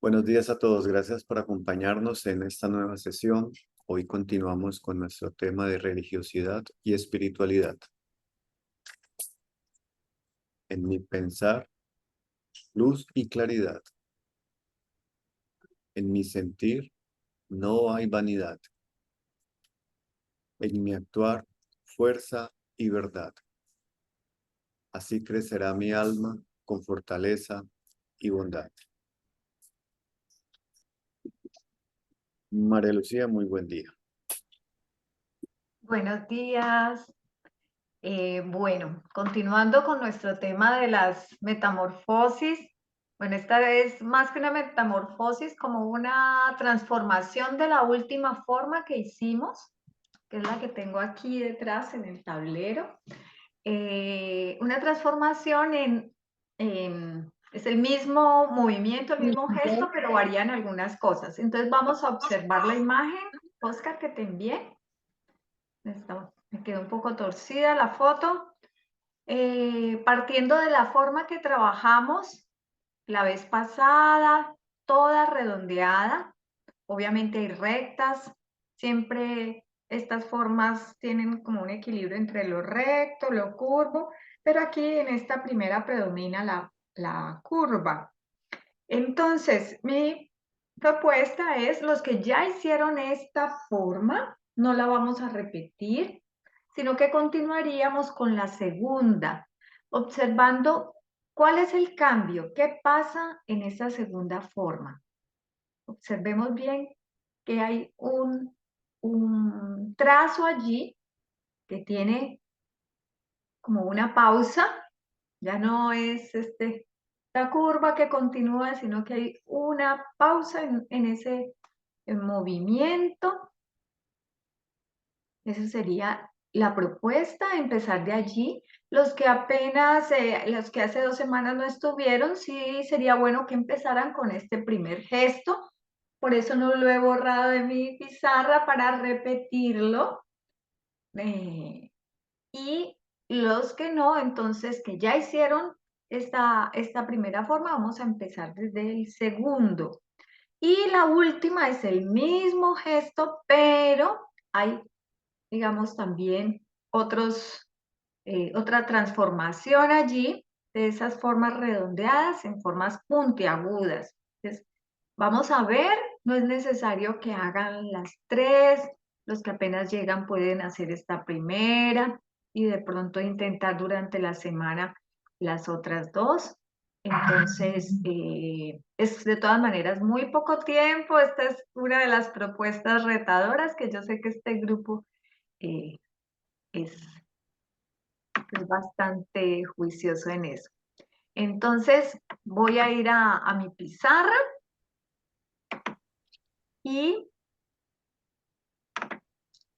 Buenos días a todos, gracias por acompañarnos en esta nueva sesión. Hoy continuamos con nuestro tema de religiosidad y espiritualidad. En mi pensar, luz y claridad. En mi sentir, no hay vanidad. En mi actuar, fuerza y verdad. Así crecerá mi alma con fortaleza y bondad. María Lucía, muy buen día. Buenos días. Bueno, continuando con nuestro tema de las metamorfosis. Bueno, esta vez más que una metamorfosis, como una transformación de la última forma que hicimos, que es la que tengo aquí detrás en el tablero. Una transformación es el mismo movimiento, el mismo gesto, pero varían algunas cosas. Entonces vamos a observar la imagen, Oscar, que te envié. Me quedó un poco torcida la foto. Partiendo de la forma que trabajamos la vez pasada, toda redondeada, obviamente hay rectas, siempre estas formas tienen como un equilibrio entre lo recto, lo curvo, pero aquí en esta primera predomina la curva. Entonces, mi propuesta es, los que ya hicieron esta forma, no la vamos a repetir, sino que continuaríamos con la segunda, observando cuál es el cambio, qué pasa en esa segunda forma. Observemos bien que hay un trazo allí que tiene como una pausa, ya no es la curva que continúa, sino que hay una pausa en ese movimiento. Esa sería la propuesta, empezar de allí. Los que apenas, los que hace 2 semanas no estuvieron, sí sería bueno que empezaran con este primer gesto. Por eso no lo he borrado de mi pizarra para repetirlo. Y los que no, entonces, que ya hicieron esta primera forma, vamos a empezar desde el segundo. Y la última es el mismo gesto, pero hay, digamos, también otra transformación allí de esas formas redondeadas en formas puntiagudas. Entonces, vamos a ver, no es necesario que hagan las tres, los que apenas llegan pueden hacer esta primera y de pronto intentar durante la semana las otras dos. Entonces, es de todas maneras muy poco tiempo. Esta es una de las propuestas retadoras que yo sé que este grupo eh, es, es bastante juicioso en eso. Entonces, voy a ir a mi pizarra y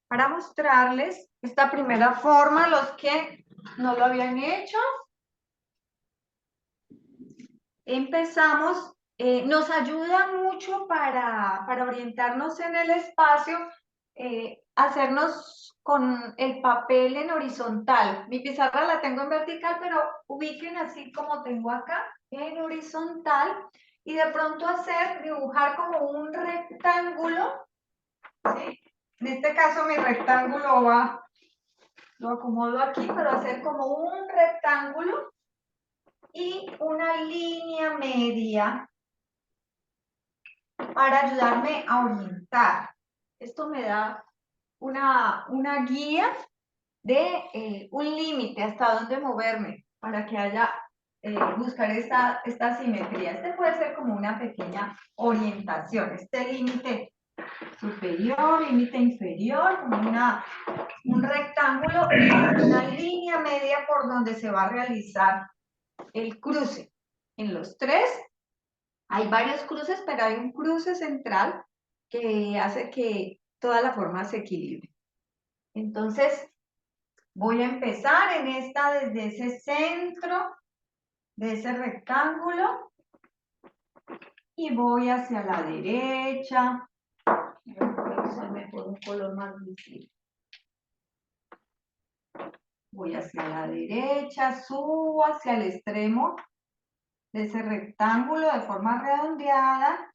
para mostrarles esta primera forma, los que no lo habían hecho, empezamos, nos ayuda mucho para orientarnos en el espacio, hacernos con el papel en horizontal. Mi pizarra la tengo en vertical, pero ubiquen así como tengo acá, en horizontal, y de pronto dibujar como un rectángulo, ¿sí? En este caso mi rectángulo lo acomodo aquí, pero hacer como un rectángulo y una línea media para ayudarme a orientar. Esto me da una guía de un límite hasta dónde moverme para que haya, buscar esta simetría. Este puede ser como una pequeña orientación, este límite superior, límite inferior, como un rectángulo y una línea media por donde se va a realizar el cruce. En los tres hay varios cruces, pero hay un cruce central que hace que toda la forma se equilibre. Entonces, voy a empezar en esta desde ese centro de ese rectángulo y voy hacia la derecha. Voy a usarme por un color más visible. Voy hacia la derecha, subo hacia el extremo de ese rectángulo de forma redondeada.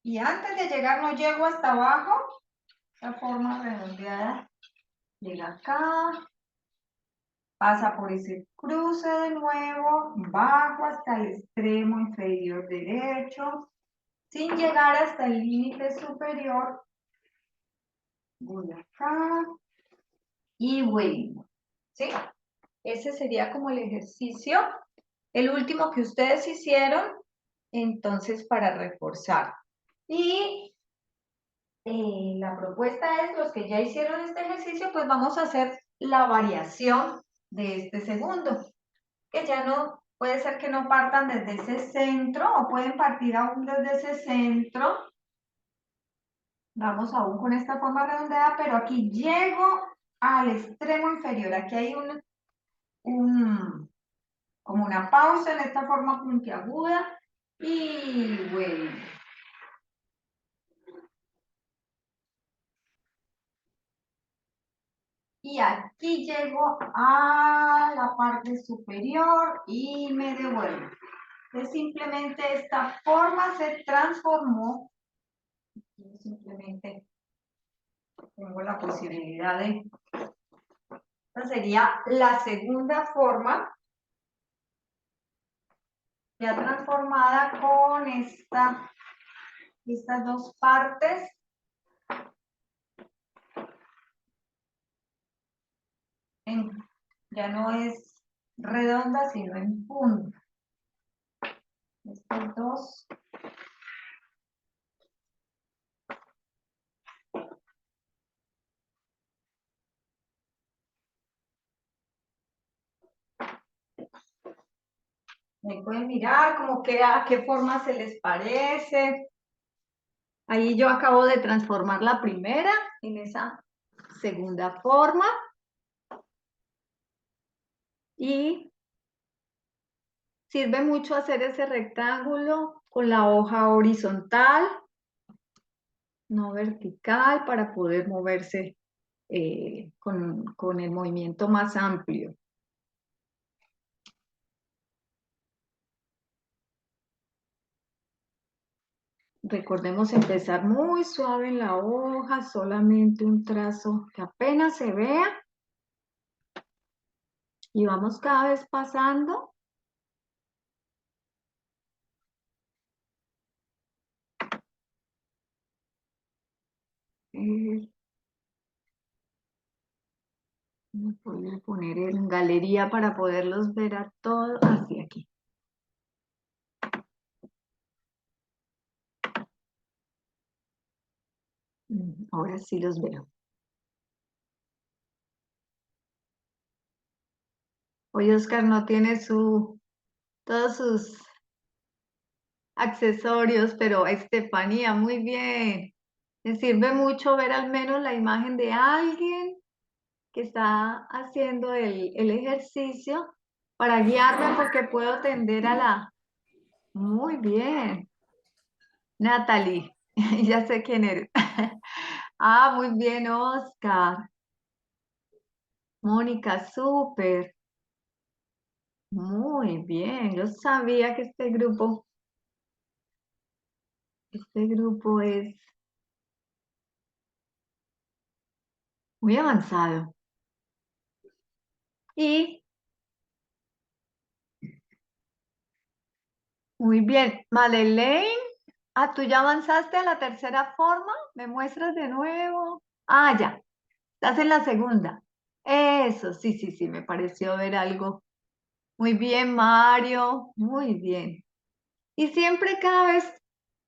Y antes de llegar, no llego hasta abajo, esta forma redondeada llega acá, pasa por ese cruce de nuevo, bajo hasta el extremo inferior derecho, sin llegar hasta el límite superior. Voy acá y vuelvo, ¿sí? Ese sería como el ejercicio, el último que ustedes hicieron, entonces para reforzar. Y la propuesta es, los que ya hicieron este ejercicio, pues vamos a hacer la variación de este segundo, que ya no, puede ser que no partan desde ese centro, o pueden partir aún desde ese centro. Vamos aún con esta forma redondeada, pero aquí llego al extremo inferior. Aquí hay como una pausa en esta forma puntiaguda, y bueno. Y aquí llego a la parte superior y me devuelvo. Entonces simplemente esta forma se transformó. Yo simplemente tengo la posibilidad de... Esta sería la segunda forma, ya transformada con estas dos partes. Ya no es redonda, sino en punta. Estas dos. Me pueden mirar como que a qué forma se les parece. Ahí yo acabo de transformar la primera en esa segunda forma. Y sirve mucho hacer ese rectángulo con la hoja horizontal, no vertical, para poder moverse con el movimiento más amplio. Recordemos empezar muy suave en la hoja, solamente un trazo que apenas se vea. Y vamos cada vez pasando. Voy a poner en galería para poderlos ver a todos. Así aquí. Ahora sí los veo. Hoy Oscar no tiene todos sus accesorios, pero Estefanía, muy bien. Me sirve mucho ver al menos la imagen de alguien que está haciendo el ejercicio para guiarme, porque puedo tender a la... Muy bien. Natalie, ya sé quién eres. Ah, muy bien, Oscar. Mónica, súper. Muy bien. Yo sabía que este grupo es muy avanzado. Y muy bien. Madeleine, ¿tú ya avanzaste a la tercera forma? ¿Me muestras de nuevo? Ah, ya. Estás en la segunda. Eso, sí, sí, sí, me pareció ver algo. Muy bien, Mario. Muy bien. Y siempre cada vez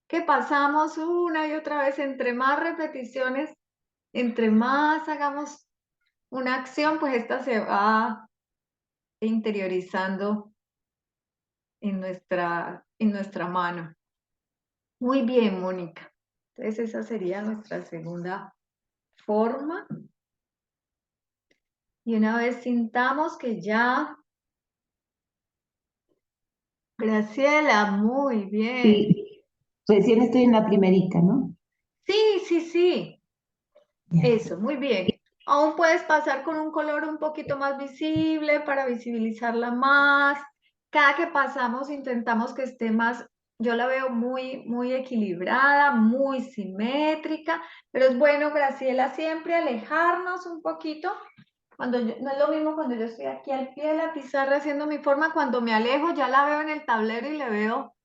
que pasamos una y otra vez, entre más repeticiones, entre más hagamos una acción, pues esta se va interiorizando en nuestra mano. Muy bien, Mónica. Entonces esa sería nuestra segunda forma. Y una vez sintamos que ya... Graciela, muy bien. Sí, recién estoy en la primerita, ¿no? Sí, sí, sí. Ya. Eso, muy bien. Aún puedes pasar con un color un poquito más visible para visibilizarla más. cada que pasamos intentamos que esté más, yo la veo muy equilibrada, muy simétrica, pero es bueno, Graciela, siempre alejarnos un poquito. No es lo mismo cuando yo estoy aquí al pie de la pizarra haciendo mi forma, cuando me alejo ya la veo en el tablero y le veo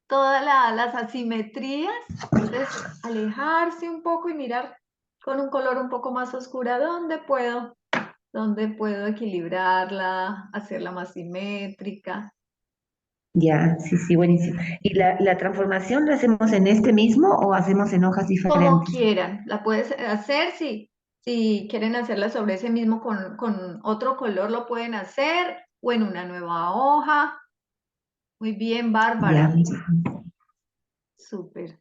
todas las asimetrías. Entonces, alejarse un poco y mirar con un color un poco más oscuro dónde puedo equilibrarla, hacerla más simétrica. Ya, sí, sí, buenísimo. ¿Y la transformación la hacemos en este mismo o hacemos en hojas Como diferentes? quieran, la puedes hacer si quieren hacerla sobre ese mismo con otro color lo pueden hacer o en una nueva hoja. Muy bien, Ya, Bárbara. muchas Súper.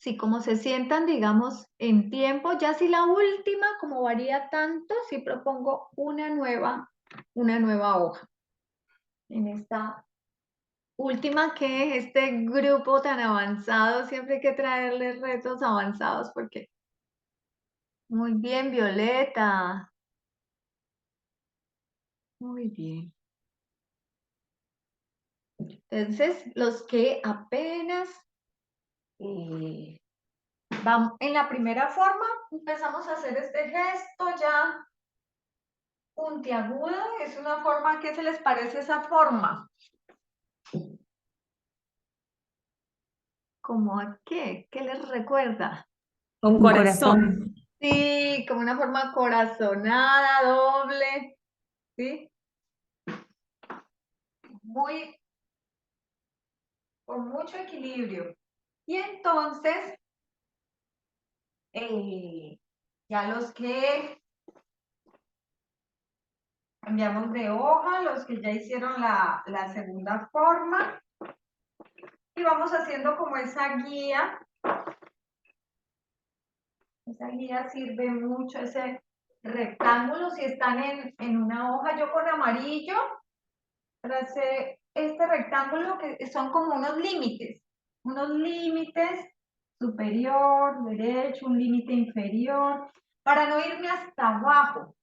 Sí, como se sientan, digamos, en tiempo, ya si la última, como varía tanto, sí propongo una nueva hoja. En esta última que este grupo tan avanzado, siempre hay que traerles retos avanzados porque muy bien, Violeta. Muy bien. Entonces, los que apenas vamos en la primera forma, empezamos a hacer este gesto ya puntiagudo. Es una forma, ¿qué se les parece esa forma? ¿Cómo a qué? ¿Qué les recuerda? Con Un corazón. corazón. Sí, como una forma corazonada, doble, ¿sí? Con mucho equilibrio. Y entonces, ya los que cambiamos de hoja, los que ya hicieron la segunda forma, y vamos haciendo como esa guía. Esa guía sirve mucho, ese rectángulo, si están en una hoja, yo con amarillo, para hacer este rectángulo que son como unos límites superior, derecho, un límite inferior, para no irme hasta abajo,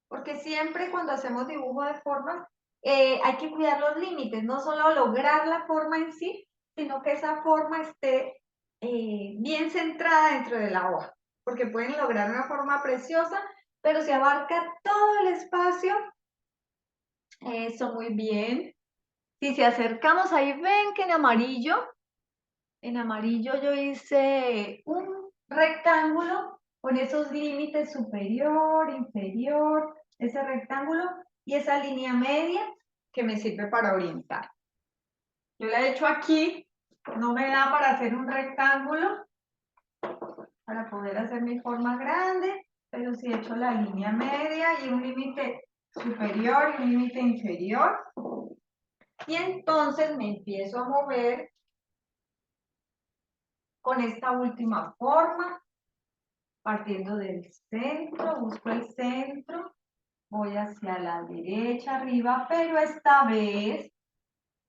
porque siempre cuando hacemos dibujo de formas, hay que cuidar los límites, no solo lograr la forma en sí, sino que esa forma esté bien centrada dentro de la hoja, porque pueden lograr una forma preciosa, pero si abarca todo el espacio, eso muy bien. Si se acercamos ahí, ven que en amarillo yo hice un rectángulo con esos límites superior, inferior, ese rectángulo y esa línea media que me sirve para orientar. Yo la he hecho aquí, no me da para hacer un rectángulo, para poder hacer mi forma grande, pero sí he hecho la línea media y un límite superior y un límite inferior. Y entonces me empiezo a mover con esta última forma, partiendo del centro, busco el centro, voy hacia la derecha arriba, pero esta vez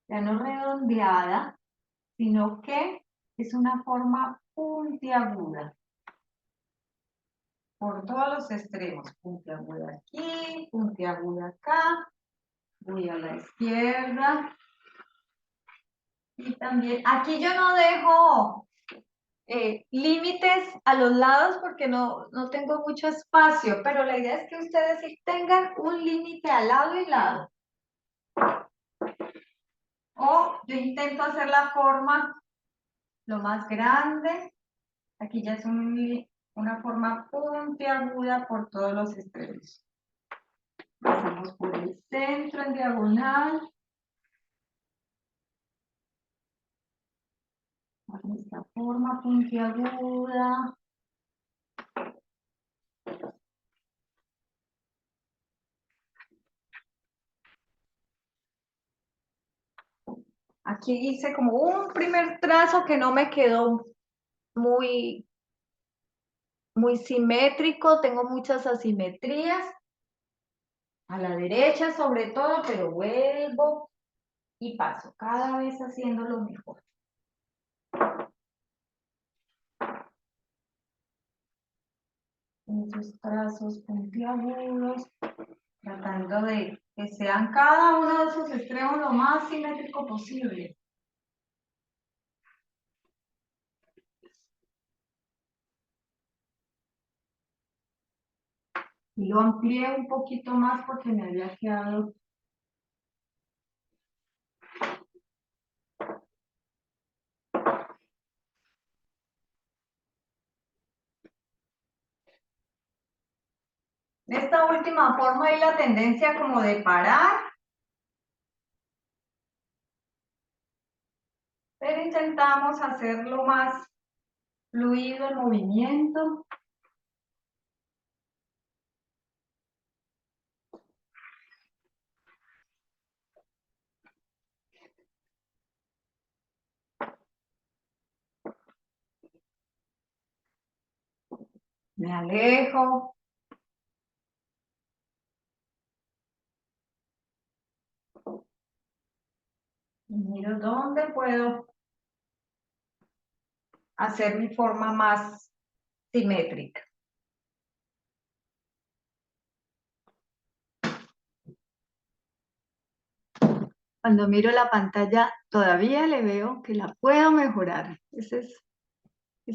ya no redondeada, sino que es una forma puntiaguda por todos los extremos, puntiaguda aquí, puntiaguda acá, voy a la izquierda y también aquí yo no dejo límites a los lados porque no tengo mucho espacio, pero la idea es que ustedes sí tengan un límite al lado y lado. O yo intento hacer la forma lo más grande. Aquí ya es una forma puntiaguda por todos los extremos. Pasamos por el centro en diagonal. Esta forma puntiaguda. Aquí hice como un primer trazo que no me quedó muy simétrico, tengo muchas asimetrías, a la derecha sobre todo, pero vuelvo y paso, cada vez haciéndolo mejor. Esos trazos puntiagudos, tratando de que sean cada uno de sus extremos lo más simétrico posible. Y lo amplié un poquito más porque me había quedado. En esta última forma hay la tendencia como de parar, pero intentamos hacerlo más fluido el movimiento. Me alejo. Y miro dónde puedo hacer mi forma más simétrica. Cuando miro la pantalla, todavía le veo que la puedo mejorar. Ese es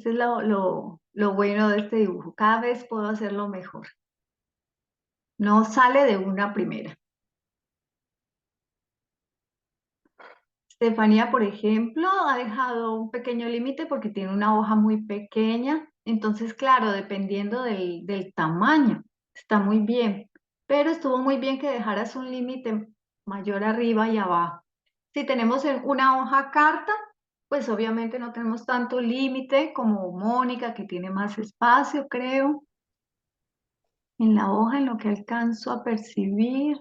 lo bueno de este dibujo. Cada vez puedo hacerlo mejor. No sale de una primera. Estefanía, por ejemplo, ha dejado un pequeño límite porque tiene una hoja muy pequeña. Entonces, claro, dependiendo del tamaño, está muy bien. Pero estuvo muy bien que dejaras un límite mayor arriba y abajo. Si tenemos una hoja carta, pues obviamente no tenemos tanto límite como Mónica, que tiene más espacio, creo. En la hoja, en lo que alcanzo a percibir.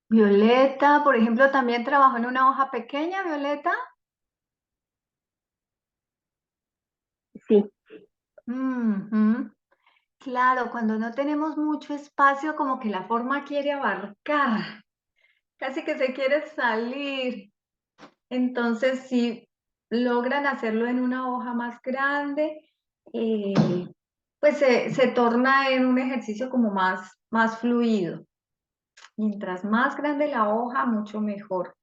Violeta, por ejemplo, también trabajó en una hoja pequeña, Violeta. Sí, Ujú. Claro, cuando no tenemos mucho espacio, como que la forma quiere abarcar, casi que se quiere salir. Entonces, si logran hacerlo en una hoja más grande, eh, pues se torna en un ejercicio como más fluido. Mientras más grande la hoja, mucho mejor.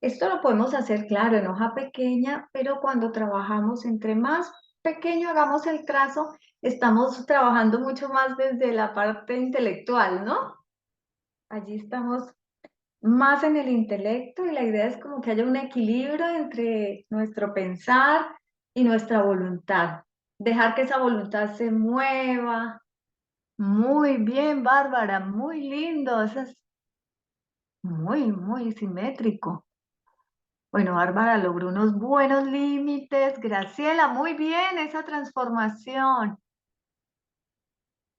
Esto lo podemos hacer, claro, en hoja pequeña, pero cuando trabajamos, entre más pequeño hagamos el trazo, estamos trabajando mucho más desde la parte intelectual, ¿no? Allí estamos más en el intelecto y la idea es como que haya un equilibrio entre nuestro pensar y nuestra voluntad. Dejar que esa voluntad se mueva. Muy bien, Bárbara, muy lindo. Eso es muy simétrico. Bueno, Bárbara logró unos buenos límites. Graciela, muy bien esa transformación.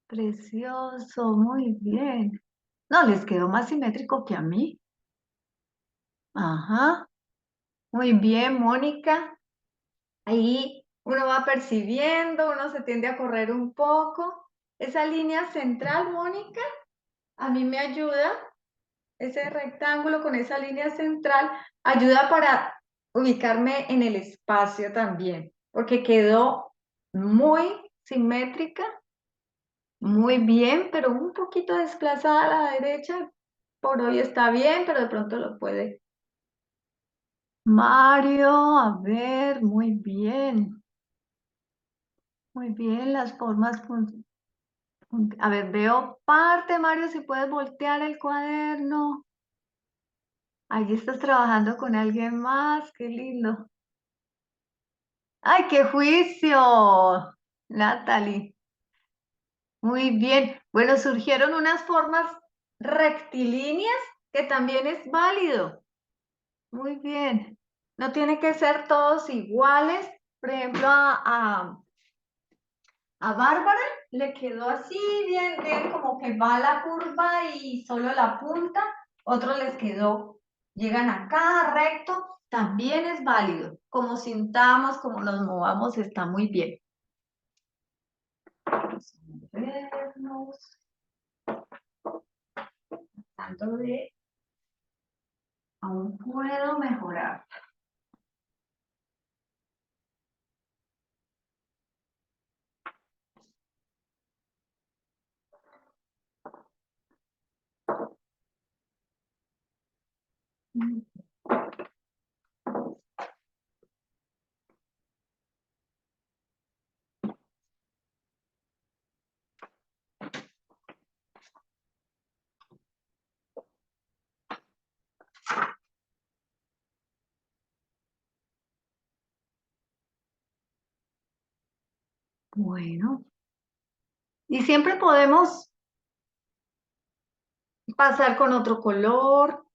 Precioso, muy bien. No, les quedó más simétrico que a mí. Ajá, muy bien, Mónica. Ahí uno va percibiendo, uno se tiende a correr un poco. Esa línea central, Mónica, a mí me ayuda. Ese rectángulo con esa línea central ayuda para ubicarme en el espacio también, porque quedó muy simétrica, muy bien, pero un poquito desplazada a la derecha. Por hoy está bien, pero de pronto lo puede. Mario, a ver, muy bien. Muy bien, las formas. A ver, veo parte, Mario, si puedes voltear el cuaderno. Allí estás trabajando con alguien más, qué lindo. ¡Ay, qué juicio! Natalie. Muy bien. Bueno, surgieron unas formas rectilíneas que también es válido. Muy bien. No tiene que ser todos iguales. Por ejemplo, a Bárbara le quedó así, bien, como que va la curva y solo la punta. Otros les quedó, llegan acá recto, también es válido. Como sintamos, como nos movamos, está muy bien. Vamos a vernos. Tanto de, aún puedo mejorar. Bueno, y siempre podemos pasar con otro color,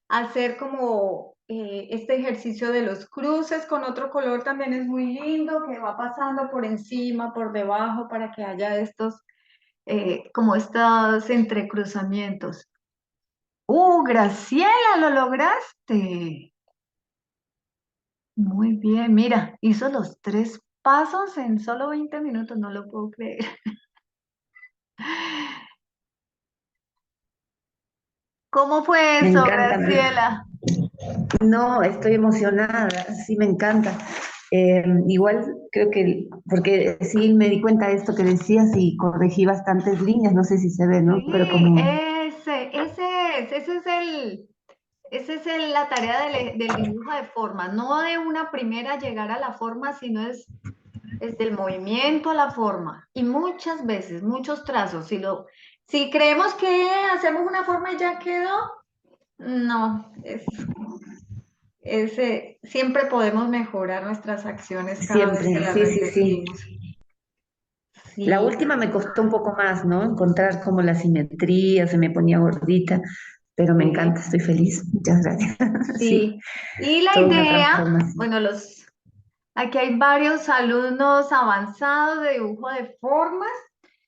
hacer como este ejercicio de los cruces con otro color también es muy lindo, que va pasando por encima, por debajo, para que haya estos, como estos entrecruzamientos. Graciela, lo lograste. Muy bien, mira, hizo los 3 pasos en solo 20 minutos, no lo puedo creer. ¿Cómo fue Me eso, encanta. Graciela? No, estoy emocionada, sí me encanta. Igual creo que, porque sí me di cuenta de esto que decías y corregí bastantes líneas, no sé si se ve, ¿no? Pero Sí, como, esa es la tarea del dibujo de forma, no de una primera llegar a la forma, sino es del movimiento a la forma. Y muchas veces, muchos trazos, si creemos que hacemos una forma y ya quedó, no, siempre podemos mejorar nuestras acciones cada vez que siempre, las sí, sí, sí. repetimos. La Sí, última me costó un poco más, ¿no? Encontrar como la simetría, se me ponía gordita, pero me sí. encanta, estoy feliz. Muchas gracias. Sí, Sí, y la toda una idea, transformación. bueno, aquí hay varios alumnos avanzados de dibujo de formas.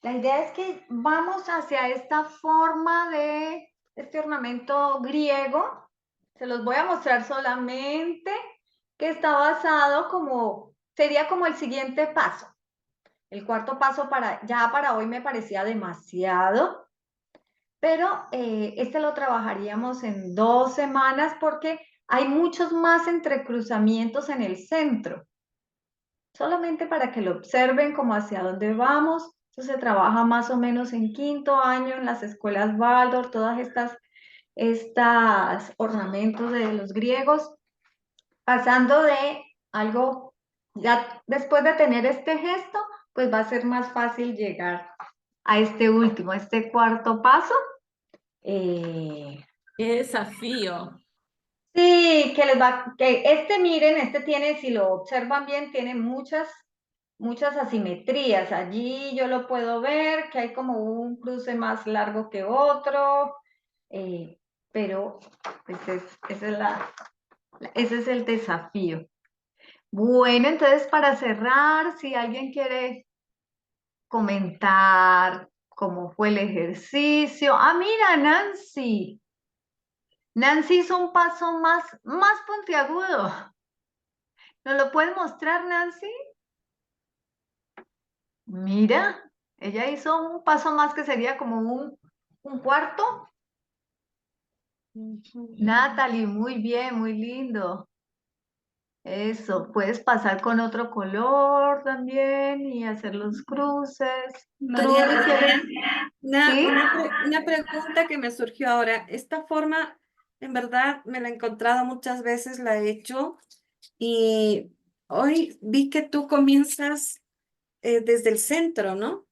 La idea es que vamos hacia esta forma de este ornamento griego. Se los voy a mostrar solamente, que está basado sería como el siguiente paso. El cuarto paso ya para hoy me parecía demasiado, pero este lo trabajaríamos en 2 semanas porque hay muchos más entrecruzamientos en el centro. Solamente para que lo observen como hacia dónde vamos. Eso se trabaja más o menos en 5.º año en las escuelas Waldorf, todas estas ornamentos de los griegos, pasando de algo, ya después de tener este gesto, pues va a ser más fácil llegar a este último, a este cuarto paso. Eh, ¡Qué desafío! sí, miren, tiene, si lo observan bien, tiene muchas asimetrías. Allí yo lo puedo ver, que hay como un cruce más largo que otro, pero pues ese es el desafío. Bueno, entonces para cerrar, si alguien quiere comentar cómo fue el ejercicio. Mira, Nancy. Nancy hizo un paso más puntiagudo. ¿Nos lo puedes mostrar, Nancy? Mira, ella hizo un paso más que sería como un cuarto. Natalie, muy bien, muy lindo. Eso, puedes pasar con otro color también y hacer los cruces. María Trudy, José, ¿sí? una pregunta que me surgió ahora. Esta forma, en verdad, me la he encontrado muchas veces, la he hecho, y hoy vi que tú comienzas desde el centro, ¿no?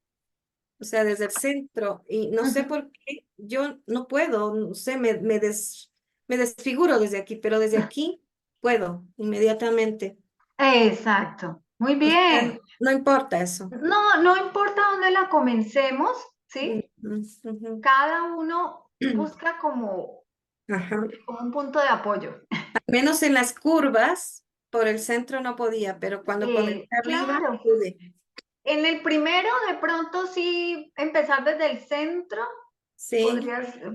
O sea, desde el centro, y no sé Ujú. por qué yo no puedo, no sé, me desfiguro desde aquí, pero desde aquí puedo inmediatamente. Exacto, muy O sea, bien. no importa eso. No importa dónde la comencemos, ¿sí? Ujú. Cada uno busca Ajá. como un punto de apoyo. Menos en las curvas, por el centro no podía, pero cuando comencé arriba Claro, pude. en el primero de pronto sí empezar desde el centro Sí,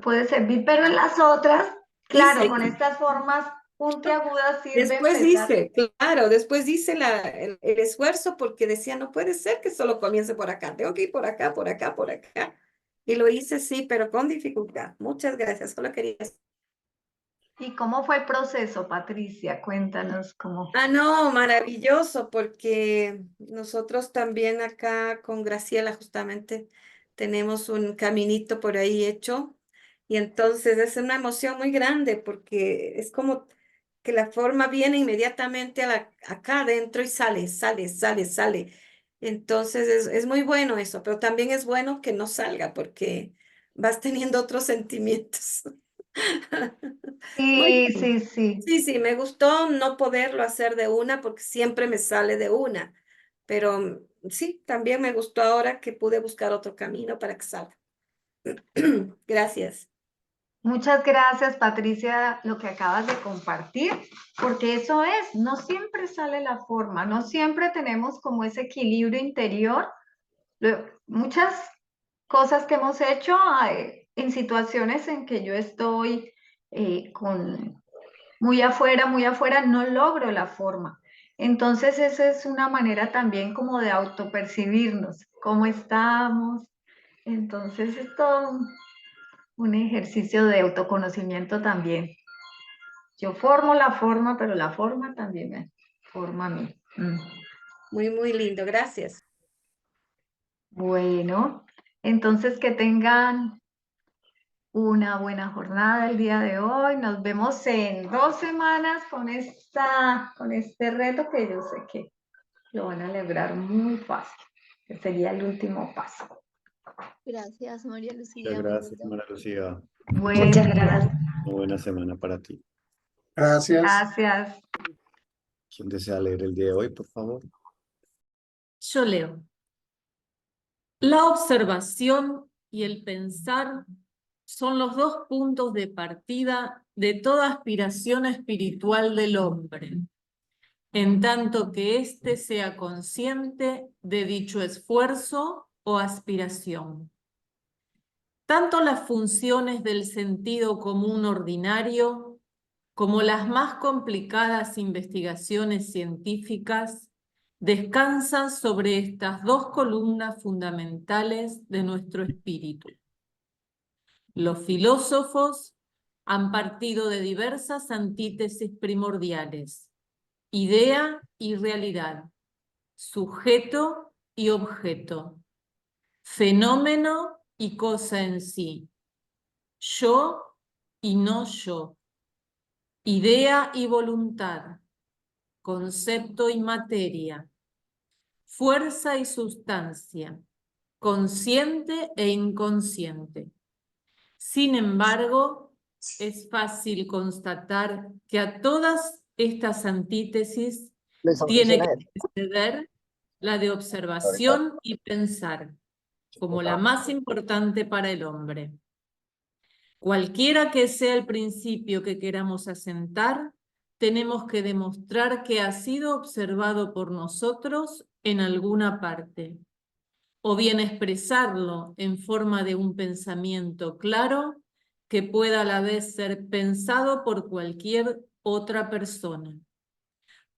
puede servir, pero en las otras, claro, hice. con estas formas puntiagudas sirve Después empezar. hice, claro, después hice el esfuerzo porque decía, no puede ser que solo comience por acá, tengo que ir por acá, por acá, por acá. Y lo hice, sí, pero con dificultad. Muchas gracias, solo quería. ¿Y cómo fue el proceso, Patricia? Cuéntanos cómo. No, maravilloso, porque nosotros también acá con Graciela justamente tenemos un caminito por ahí hecho y entonces es una emoción muy grande porque es como que la forma viene inmediatamente acá adentro y sale, sale, sale, sale. Entonces es muy bueno eso, pero también es bueno que no salga porque vas teniendo otros sentimientos. Muy Sí, bien. sí, sí. Sí, me gustó no poderlo hacer de una porque siempre me sale de una, pero sí, también me gustó ahora que pude buscar otro camino para que salga. Gracias. Muchas gracias, Patricia, lo que acabas de compartir, porque eso es, no siempre sale la forma, no siempre tenemos como ese equilibrio interior. Muchas cosas que hemos hecho en situaciones en que yo estoy muy afuera, no logro la forma. Entonces, esa es una manera también como de autopercibirnos, cómo estamos. Entonces, es todo un ejercicio de autoconocimiento también. Yo formo la forma, pero la forma también me forma a mí. Muy, muy lindo. Gracias. Bueno, entonces que tengan una buena jornada el día de hoy. Nos vemos en 2 semanas con este reto que yo sé que lo van a lograr muy fácil, que sería el último paso. Gracias, María Muchas Lucía. gracias, María Lucía. Bueno, Muchas gracias. Una buena semana para ti. Gracias. gracias. ¿Quién desea leer el día de hoy, por favor? Yo leo. La observación y el pensar son los dos puntos de partida de toda aspiración espiritual del hombre, en tanto que éste sea consciente de dicho esfuerzo o aspiración. Tanto las funciones del sentido común ordinario como las más complicadas investigaciones científicas descansan sobre estas dos columnas fundamentales de nuestro espíritu. Los filósofos han partido de diversas antítesis primordiales: idea y realidad, sujeto y objeto, fenómeno y cosa en sí, yo y no yo, idea y voluntad, concepto y materia, fuerza y sustancia, consciente e inconsciente. Sin embargo, es fácil constatar que a todas estas antítesis tiene que preceder la de observación y pensar, como la más importante para el hombre. Cualquiera que sea el principio que queramos asentar, tenemos que demostrar que ha sido observado por nosotros en alguna parte, o bien expresarlo en forma de un pensamiento claro que pueda a la vez ser pensado por cualquier otra persona.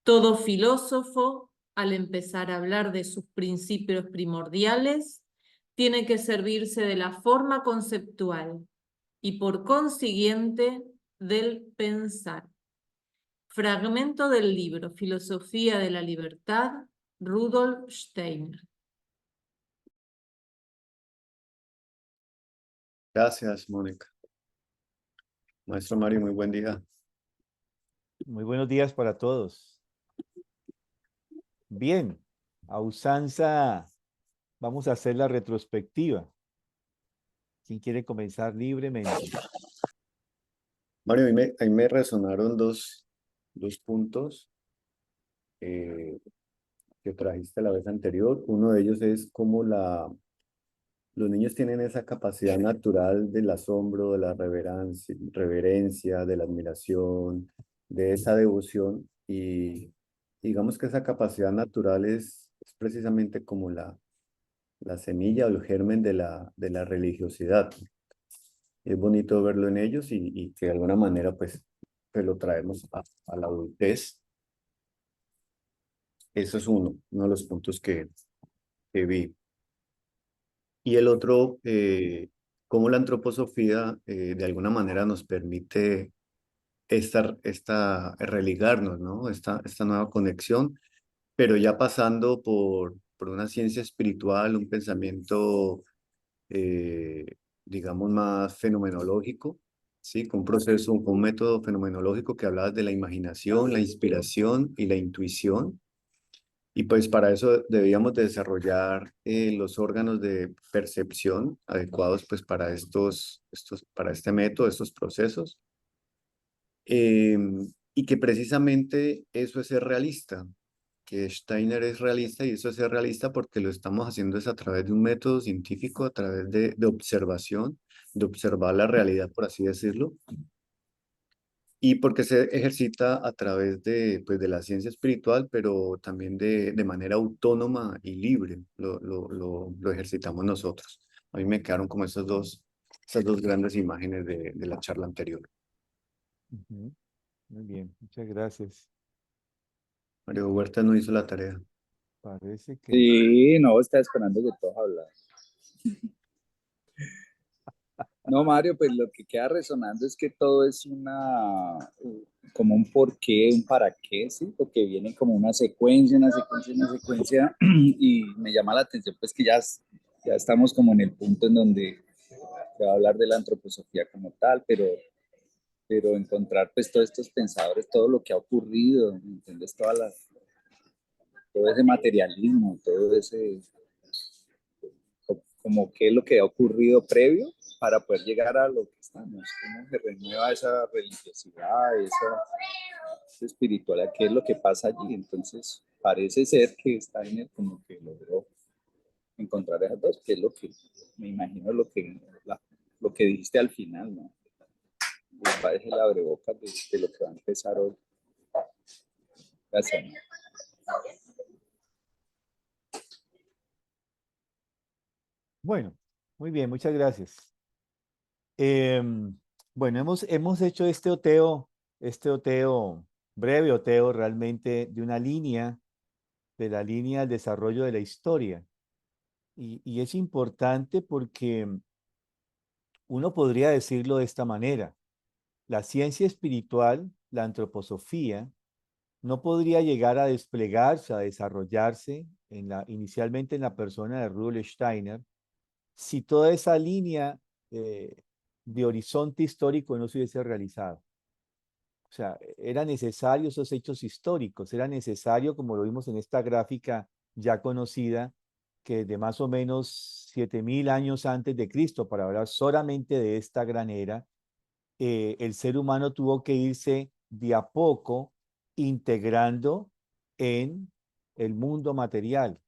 Todo filósofo, al empezar a hablar de sus principios primordiales, tiene que servirse de la forma conceptual y por consiguiente del pensar. Fragmento del libro Filosofía de la Libertad, Rudolf Steiner. Gracias, Mónica. Maestro Mario, muy buen día. Muy buenos días para todos. Bien, a usanza vamos a hacer la retrospectiva. ¿Quién quiere comenzar libremente? Mario, a mí me resonaron dos puntos que trajiste la vez anterior. Uno de ellos es cómo los niños tienen esa capacidad natural del asombro, de la reverencia, de la admiración, de esa devoción, y digamos que esa capacidad natural es precisamente como la semilla o el germen de la religiosidad. Es bonito verlo en ellos y que de alguna manera pues lo traemos a la adultez. Eso es uno de los puntos que vi. Y el otro, cómo la antroposofía de alguna manera nos permite religarnos, ¿no? Esta nueva conexión, pero ya pasando por una ciencia espiritual, un pensamiento, digamos, más fenomenológico, ¿sí? Con un proceso, con un método fenomenológico que hablaba de la imaginación, la inspiración y la intuición. Y pues para eso debíamos desarrollar los órganos de percepción adecuados pues para para este método, estos procesos. Y que precisamente eso es ser realista. que Steiner es realista, y eso es ser realista porque lo estamos haciendo es a través de un método científico, a través de observación, de observar la realidad, por así decirlo, y porque se ejercita a través de, pues, de la ciencia espiritual, pero también de manera autónoma y libre, lo ejercitamos nosotros. A mí me quedaron como esas dos grandes imágenes de la charla anterior. Ujú. Muy bien, muchas gracias. Mario Huerta no hizo la tarea. Parece que Sí, no, está esperando que todos hablar. No, Mario, pues lo que queda resonando es que todo es como un porqué, un para qué, ¿sí? Porque viene como una secuencia, una secuencia, una secuencia, y me llama la atención pues que ya estamos como en el punto en donde se va a hablar de la antroposofía como tal, pero encontrar pues todos estos pensadores, todo lo que ha ocurrido, ¿me entiendes? Todo ese materialismo, todo ese, como qué es lo que ha ocurrido previo para poder llegar a lo que estamos, cómo se renueva esa religiosidad, esa espiritualidad, qué es lo que pasa allí. Entonces, parece ser que Steiner como que logró encontrar esas dos, que es lo que me imagino lo que dijiste al final, ¿no? Me parece el abrebocas de lo que va a empezar hoy. Gracias, ¿no? bueno, muy bien, muchas gracias. Bueno, hemos hecho este oteo, breve oteo realmente de una línea, de la línea del desarrollo de la historia. Y es importante porque uno podría decirlo de esta manera. La ciencia espiritual, la antroposofía, no podría llegar a desplegarse, a desarrollarse inicialmente en la persona de Rudolf Steiner, si toda esa línea eh, de horizonte histórico no se hubiese realizado. O sea, eran necesarios esos hechos históricos, era necesario, como lo vimos en esta gráfica ya conocida, que de más o menos 7000 años antes de Cristo, para hablar solamente de esta gran era, el ser humano tuvo que irse de a poco integrando en el mundo material.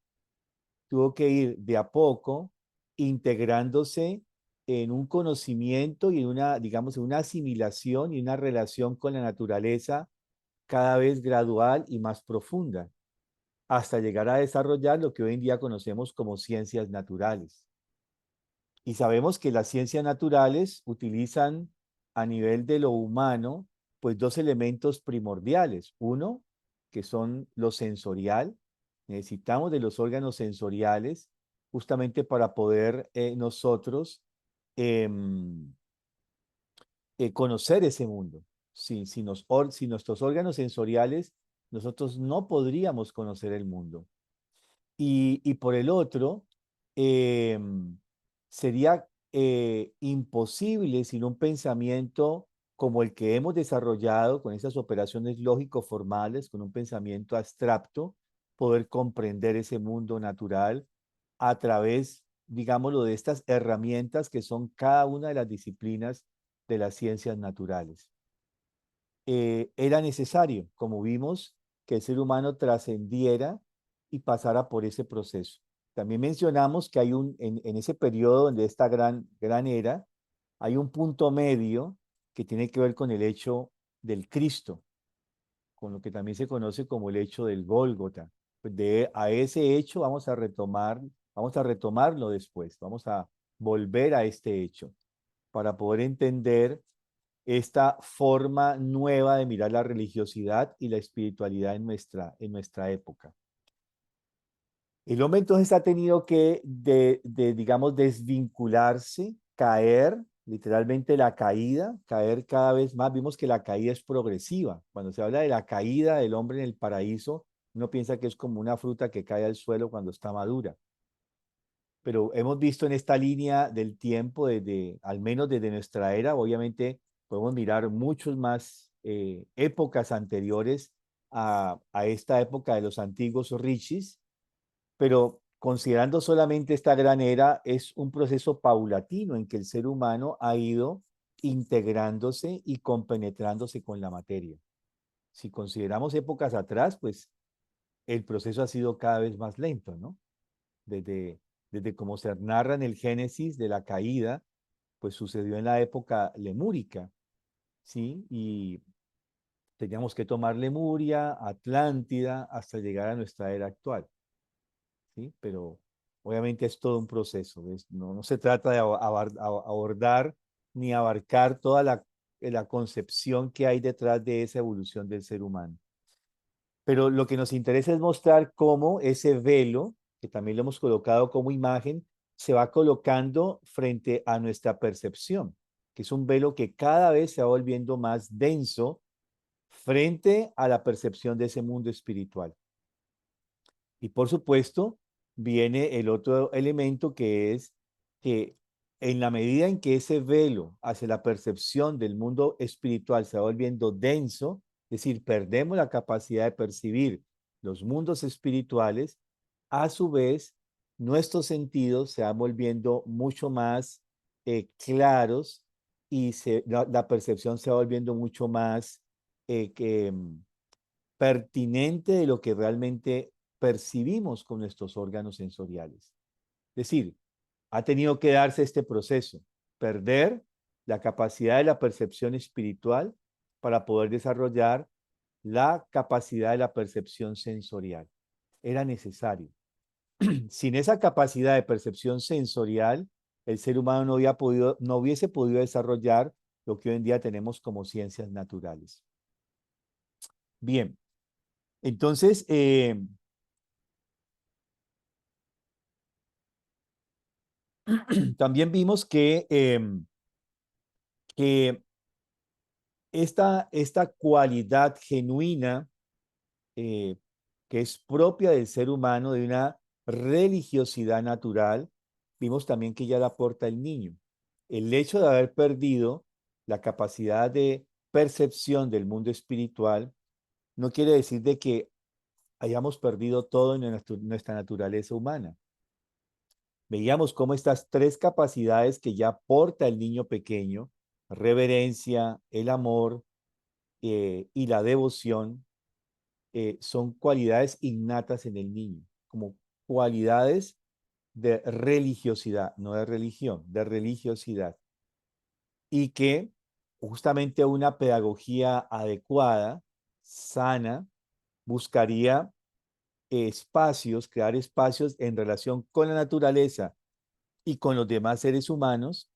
Tuvo que ir de a poco integrándose en un conocimiento y en una, digamos, en una asimilación y una relación con la naturaleza cada vez gradual y más profunda, hasta llegar a desarrollar lo que hoy en día conocemos como ciencias naturales. Y sabemos que las ciencias naturales utilizan a nivel de lo humano, pues dos elementos primordiales. Uno, que son lo sensorial. Necesitamos de los órganos sensoriales justamente para poder nosotros em, conocer ese mundo. Si nuestros órganos sensoriales, nosotros no podríamos conocer el mundo. Y por el otro, eh, sería imposible sin un pensamiento como el que hemos desarrollado con esas operaciones lógico-formales, con un pensamiento abstracto, poder comprender ese mundo natural a través, digámoslo, de estas herramientas que son cada una de las disciplinas de las ciencias naturales. Era necesario, como vimos, que el ser humano trascendiera y pasara por ese proceso. También mencionamos que hay en ese periodo de esta gran era, hay un punto medio que tiene que ver con el hecho del Cristo, con lo que también se conoce como el hecho del Gólgota. Pues a ese hecho vamos a retomarlo después, vamos a volver a este hecho para poder entender esta forma nueva de mirar la religiosidad y la espiritualidad en nuestra época. El hombre entonces ha tenido que, digamos, desvincularse, caer, literalmente la caída, caer cada vez más. Vimos que la caída es progresiva. Cuando se habla de la caída del hombre en el paraíso, uno piensa que es como una fruta que cae al suelo cuando está madura. Pero hemos visto en esta línea del tiempo, al menos desde nuestra era, obviamente podemos mirar muchos más épocas anteriores a esta época de los antiguos rishis, pero considerando solamente esta gran era, es un proceso paulatino en que el ser humano ha ido integrándose y compenetrándose con la materia. Si consideramos épocas atrás, pues el proceso ha sido cada vez más lento, ¿no? Desde como se narra en el Génesis de la caída, pues sucedió en la época lemúrica, ¿sí? Y teníamos que tomar Lemuria, Atlántida, hasta llegar a nuestra era actual, ¿sí? Pero obviamente es todo un proceso, no se trata de abordar ni abarcar toda la concepción que hay detrás de esa evolución del ser humano. Pero lo que nos interesa es mostrar cómo ese velo, que también lo hemos colocado como imagen, se va colocando frente a nuestra percepción, que es un velo que cada vez se va volviendo más denso frente a la percepción de ese mundo espiritual. Y por supuesto, viene el otro elemento que es que en la medida en que ese velo hacia la percepción del mundo espiritual se va volviendo denso, es decir, perdemos la capacidad de percibir los mundos espirituales, a su vez, nuestros sentidos se van volviendo mucho más claros y la percepción se va volviendo mucho más pertinente de lo que realmente percibimos con nuestros órganos sensoriales. Es decir, ha tenido que darse este proceso, perder la capacidad de la percepción espiritual para poder desarrollar la capacidad de la percepción sensorial. Era necesario. Sin esa capacidad de percepción sensorial, el ser humano no hubiese podido desarrollar lo que hoy en día tenemos como ciencias naturales. Bien, entonces, también vimos que esta cualidad genuina que es propia del ser humano, de una religiosidad natural, vimos también que ya la aporta el niño. El hecho de haber perdido la capacidad de percepción del mundo espiritual no quiere decir de que hayamos perdido todo en nuestra naturaleza humana. Veíamos cómo estas tres capacidades que ya porta el niño pequeño, reverencia, el amor y la devoción, son cualidades innatas en el niño, como cualidades de religiosidad, no de religión, de religiosidad. Y que justamente una pedagogía adecuada, sana, buscaría crear espacios en relación con la naturaleza y con los demás seres humanos,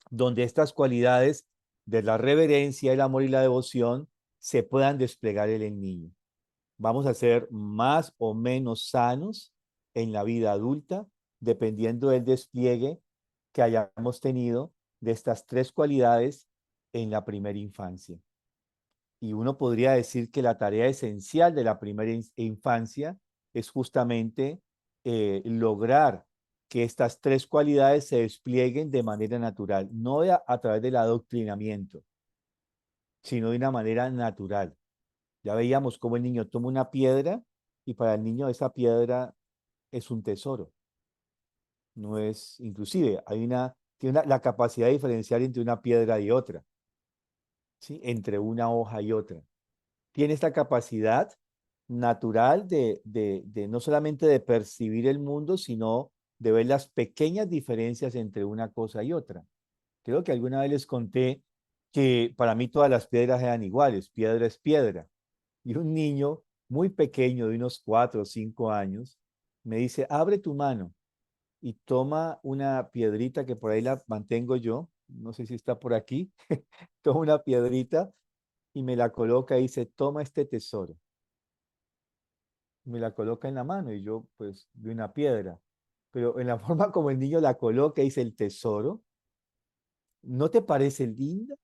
donde estas cualidades de la reverencia, el amor y la devoción se puedan desplegar en el niño. Vamos a ser más o menos sanos en la vida adulta, dependiendo del despliegue que hayamos tenido de estas tres cualidades en la primera infancia. Y uno podría decir que la tarea esencial de la primera infancia es justamente lograr que estas tres cualidades se desplieguen de manera natural, no a través del adoctrinamiento, sino de una manera natural. Ya veíamos cómo el niño toma una piedra y para el niño esa piedra es un tesoro. No es, inclusive, tiene la capacidad de diferenciar entre una piedra y otra, ¿sí? Entre una hoja y otra. Tiene esta capacidad natural de no solamente de percibir el mundo, sino de ver las pequeñas diferencias entre una cosa y otra. Creo que alguna vez les conté que para mí todas las piedras eran iguales, piedra es piedra. Y un niño muy pequeño, de unos 4 o 5 años, me dice, abre tu mano y toma una piedrita que por ahí la mantengo yo, no sé si está por aquí, toma una piedrita y me la coloca y dice, toma este tesoro. Me la coloca en la mano y yo pues de una piedra. Pero en la forma como el niño la coloca y dice el tesoro, ¿no te parece linda?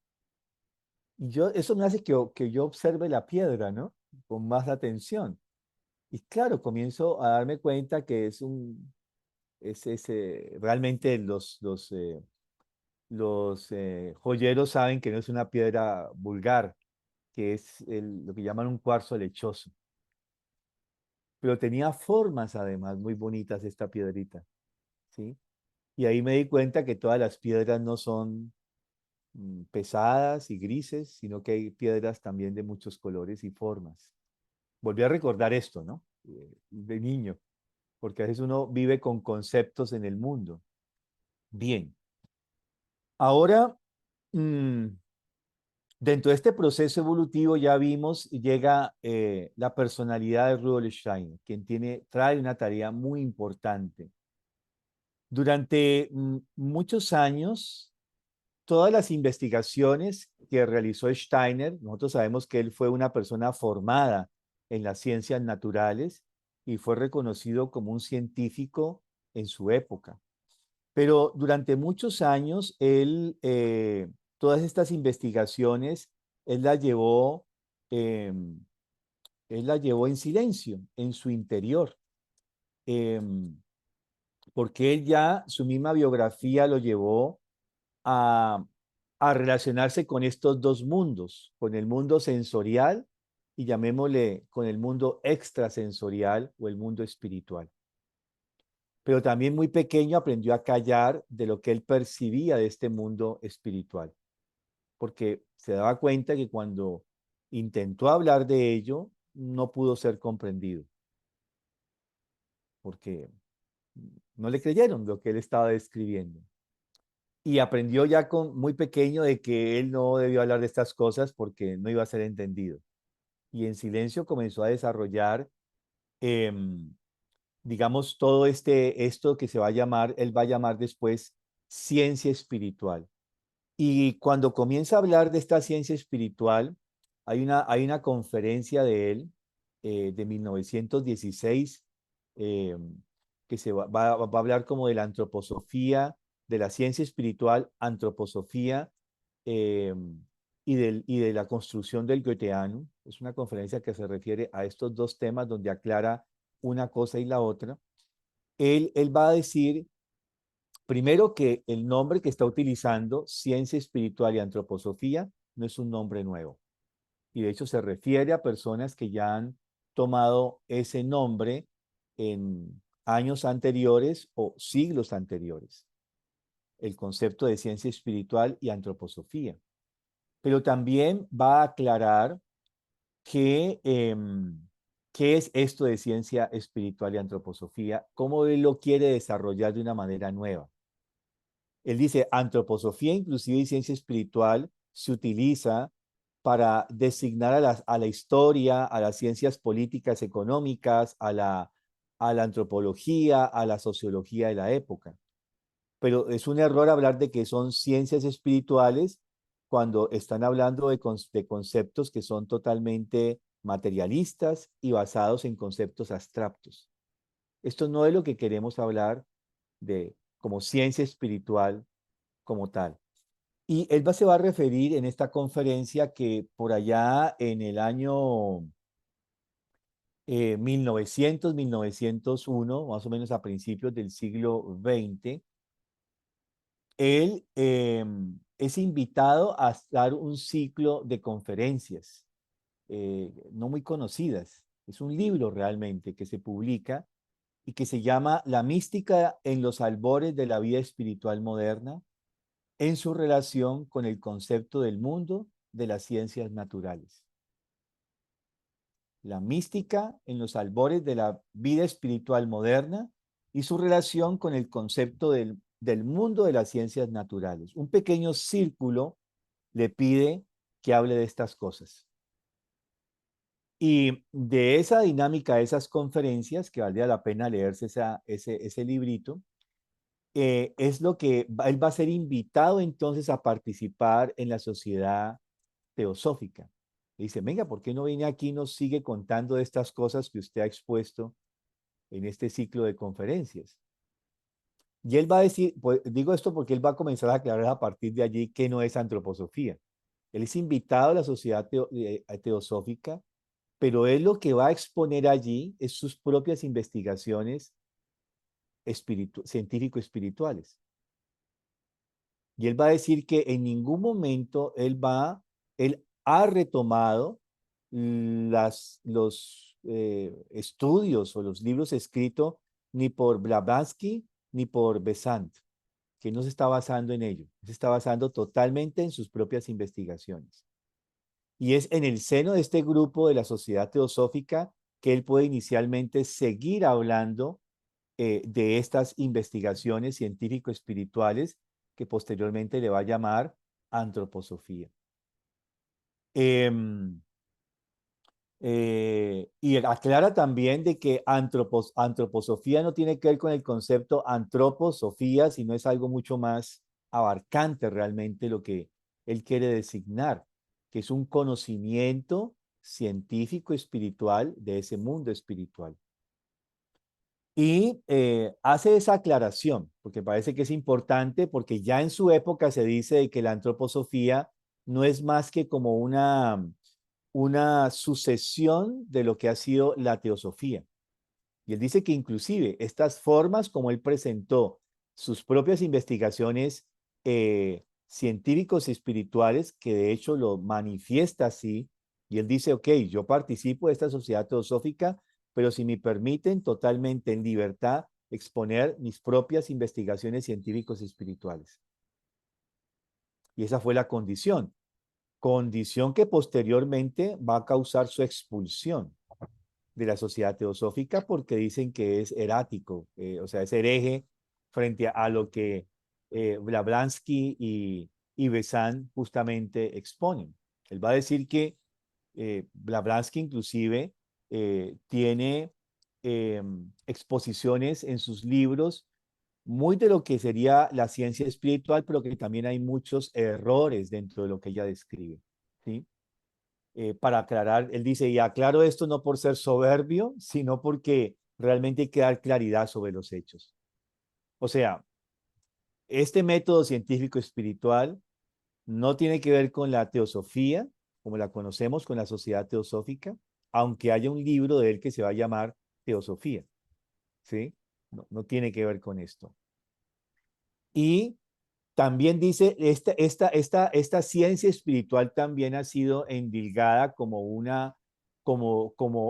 Y eso me hace que yo observe la piedra, ¿no? Con más atención. Y claro, comienzo a darme cuenta que realmente los joyeros saben que no es una piedra vulgar, que es lo que llaman un cuarzo lechoso. Pero tenía formas además muy bonitas esta piedrita, ¿sí? Y ahí me di cuenta que todas las piedras no son pesadas y grises, sino que hay piedras también de muchos colores y formas. Volví a recordar esto, ¿no? de niño, porque a veces uno vive con conceptos en el mundo. Bien, ahora, dentro de este proceso evolutivo ya vimos, llega la personalidad de Rudolf Steiner, quien trae una tarea muy importante. Durante muchos años, todas las investigaciones que realizó Steiner, nosotros sabemos que él fue una persona formada en las ciencias naturales y fue reconocido como un científico en su época. Pero durante muchos años, todas estas investigaciones, él las llevó, em, él las llevó en silencio, en su interior, porque él ya, su misma biografía lo llevó a, a relacionarse con estos dos mundos, con el mundo sensorial y llamémosle con el mundo extrasensorial o el mundo espiritual. Pero también muy pequeño aprendió a callar de lo que él percibía de este mundo espiritual, porque se daba cuenta que cuando intentó hablar de ello, no pudo ser comprendido, porque no le creyeron lo que él estaba describiendo. Y aprendió ya muy pequeño de que él no debió hablar de estas cosas porque no iba a ser entendido. Y en silencio comenzó a desarrollar, digamos, todo esto que él va a llamar después ciencia espiritual. Y cuando comienza a hablar de esta ciencia espiritual, hay una conferencia de él de 1916 eh, que va a hablar como de la antroposofía, de la ciencia espiritual, antroposofía eh, y de la construcción del goetheano. Es una conferencia que se refiere a estos dos temas donde aclara una cosa y la otra. Él va a decir primero que el nombre que está utilizando, ciencia espiritual y antroposofía, no es un nombre nuevo. Y de hecho se refiere a personas que ya han tomado ese nombre en años anteriores o siglos anteriores. El concepto de ciencia espiritual y antroposofía. Pero también va a aclarar qué es esto de ciencia espiritual y antroposofía, cómo él lo quiere desarrollar de una manera nueva. Él dice, antroposofía inclusive y ciencia espiritual se utiliza para designar a la historia, a las ciencias políticas, económicas, a la antropología, a la sociología de la época. Pero es un error hablar de que son ciencias espirituales cuando están hablando de conceptos que son totalmente materialistas y basados en conceptos abstractos. Esto no es lo que queremos hablar de como ciencia espiritual como tal. Y él se va a referir en esta conferencia que por allá en el año 1900-1901, más o menos a principios del siglo XX, él es invitado a dar un ciclo de conferencias no muy conocidas. Es un libro realmente que se publica y que se llama La mística en los albores de la vida espiritual moderna en su relación con el concepto del mundo de las ciencias naturales. La mística en los albores de la vida espiritual moderna y su relación con el concepto del mundo de las ciencias naturales. Un pequeño círculo le pide que hable de estas cosas. Y de esa dinámica, de esas conferencias, que valdría la pena leerse ese librito, es lo que él va a ser invitado entonces a participar en la sociedad teosófica. Y dice, venga, ¿por qué no viene aquí y nos sigue contando de estas cosas que usted ha expuesto en este ciclo de conferencias? Y él va a decir, pues, digo esto porque él va a comenzar a aclarar a partir de allí qué no es antroposofía. Él es invitado a la sociedad teosófica, pero él lo que va a exponer allí es sus propias investigaciones científico-espirituales. Y él va a decir que en ningún momento él ha retomado los estudios o los libros escritos ni por Blavatsky ni por Besant, que no se está basando en ello, se está basando totalmente en sus propias investigaciones. Y es en el seno de este grupo de la Sociedad Teosófica que él puede inicialmente seguir hablando de estas investigaciones científico-espirituales que posteriormente le va a llamar antroposofía. Y aclara también de que antroposofía no tiene que ver con el concepto antroposofía, sino es algo mucho más abarcante realmente lo que él quiere designar, que es un conocimiento científico espiritual de ese mundo espiritual. Y hace esa aclaración, porque parece que es importante, porque ya en su época se dice de que la antroposofía no es más que como una sucesión de lo que ha sido la teosofía. Y él dice que inclusive estas formas como él presentó sus propias investigaciones científicos y espirituales, que de hecho lo manifiesta así, y él dice, ok, yo participo de esta sociedad teosófica, pero si me permiten totalmente en libertad exponer mis propias investigaciones científicos y espirituales. Y esa fue la condición que posteriormente va a causar su expulsión de la sociedad teosófica porque dicen que es erático, o sea, es hereje frente a lo que Blavatsky y Besant justamente exponen. Él va a decir que Blavatsky inclusive tiene exposiciones en sus libros muy de lo que sería la ciencia espiritual, pero que también hay muchos errores dentro de lo que ella describe, ¿sí? Para aclarar, él dice, y aclaro esto no por ser soberbio, sino porque realmente hay que dar claridad sobre los hechos. O sea, este método científico espiritual no tiene que ver con la teosofía, como la conocemos, con la sociedad teosófica, aunque haya un libro de él que se va a llamar Teosofía, ¿sí? No tiene que ver con esto. Y también dice, esta ciencia espiritual también ha sido endilgada como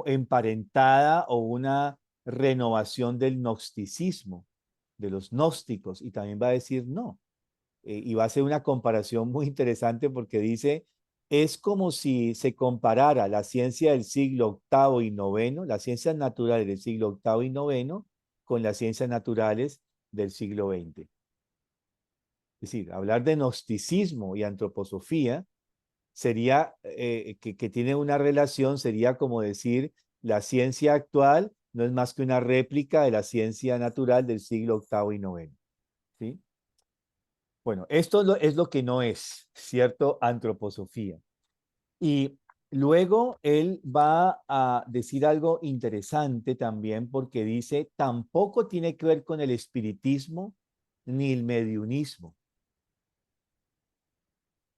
emparentada o una renovación del gnosticismo, de los gnósticos, y también va a decir no. Y va a hacer una comparación muy interesante porque dice, es como si se comparara la ciencia del siglo VIII y IX, las ciencias naturales del siglo VIII y IX, con las ciencias naturales del siglo XX. Es decir, hablar de gnosticismo y antroposofía sería, que tiene una relación, sería como decir, la ciencia actual no es más que una réplica de la ciencia natural del siglo VIII y IX. ¿Sí? Bueno, esto es lo que no es, ¿cierto? Antroposofía. Y luego él va a decir algo interesante también porque dice, tampoco tiene que ver con el espiritismo ni el mediunismo.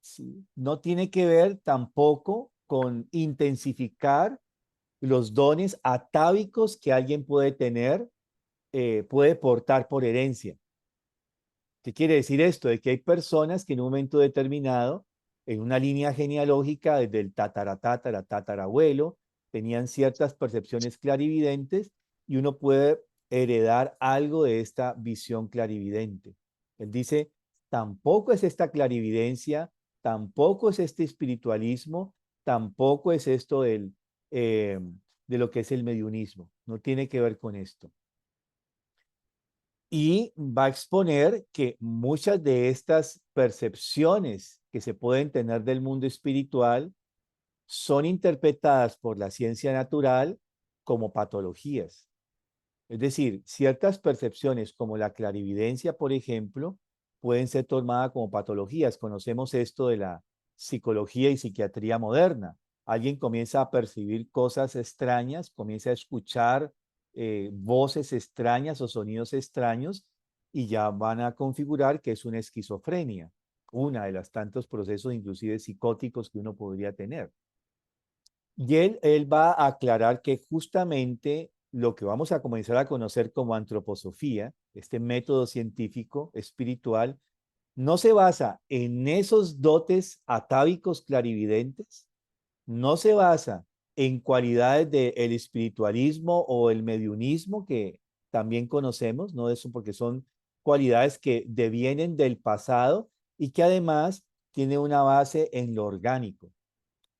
¿Sí? No tiene que ver tampoco con intensificar los dones atávicos que alguien puede tener, puede portar por herencia. ¿Qué quiere decir esto? De que hay personas que en un momento determinado, en una línea genealógica, desde el tatarabuelo, tenían ciertas percepciones clarividentes y uno puede heredar algo de esta visión clarividente. Él dice, tampoco es esta clarividencia, tampoco es este espiritualismo, tampoco es esto de lo que es el mediunismo. No tiene que ver con esto. Y va a exponer que muchas de estas percepciones que se pueden tener del mundo espiritual son interpretadas por la ciencia natural como patologías. Es decir, ciertas percepciones como la clarividencia, por ejemplo, pueden ser tomadas como patologías. Conocemos esto de la psicología y psiquiatría moderna. Alguien comienza a percibir cosas extrañas, comienza a escuchar voces extrañas o sonidos extraños y ya van a configurar que es una esquizofrenia, una de los tantos procesos inclusive psicóticos que uno podría tener. Y él va a aclarar que justamente lo que vamos a comenzar a conocer como antroposofía, este método científico espiritual, no se basa en esos dotes atávicos clarividentes, no se basa en cualidades del espiritualismo o el mediunismo que también conocemos, no eso porque son cualidades que devienen del pasado y que además tiene una base en lo orgánico.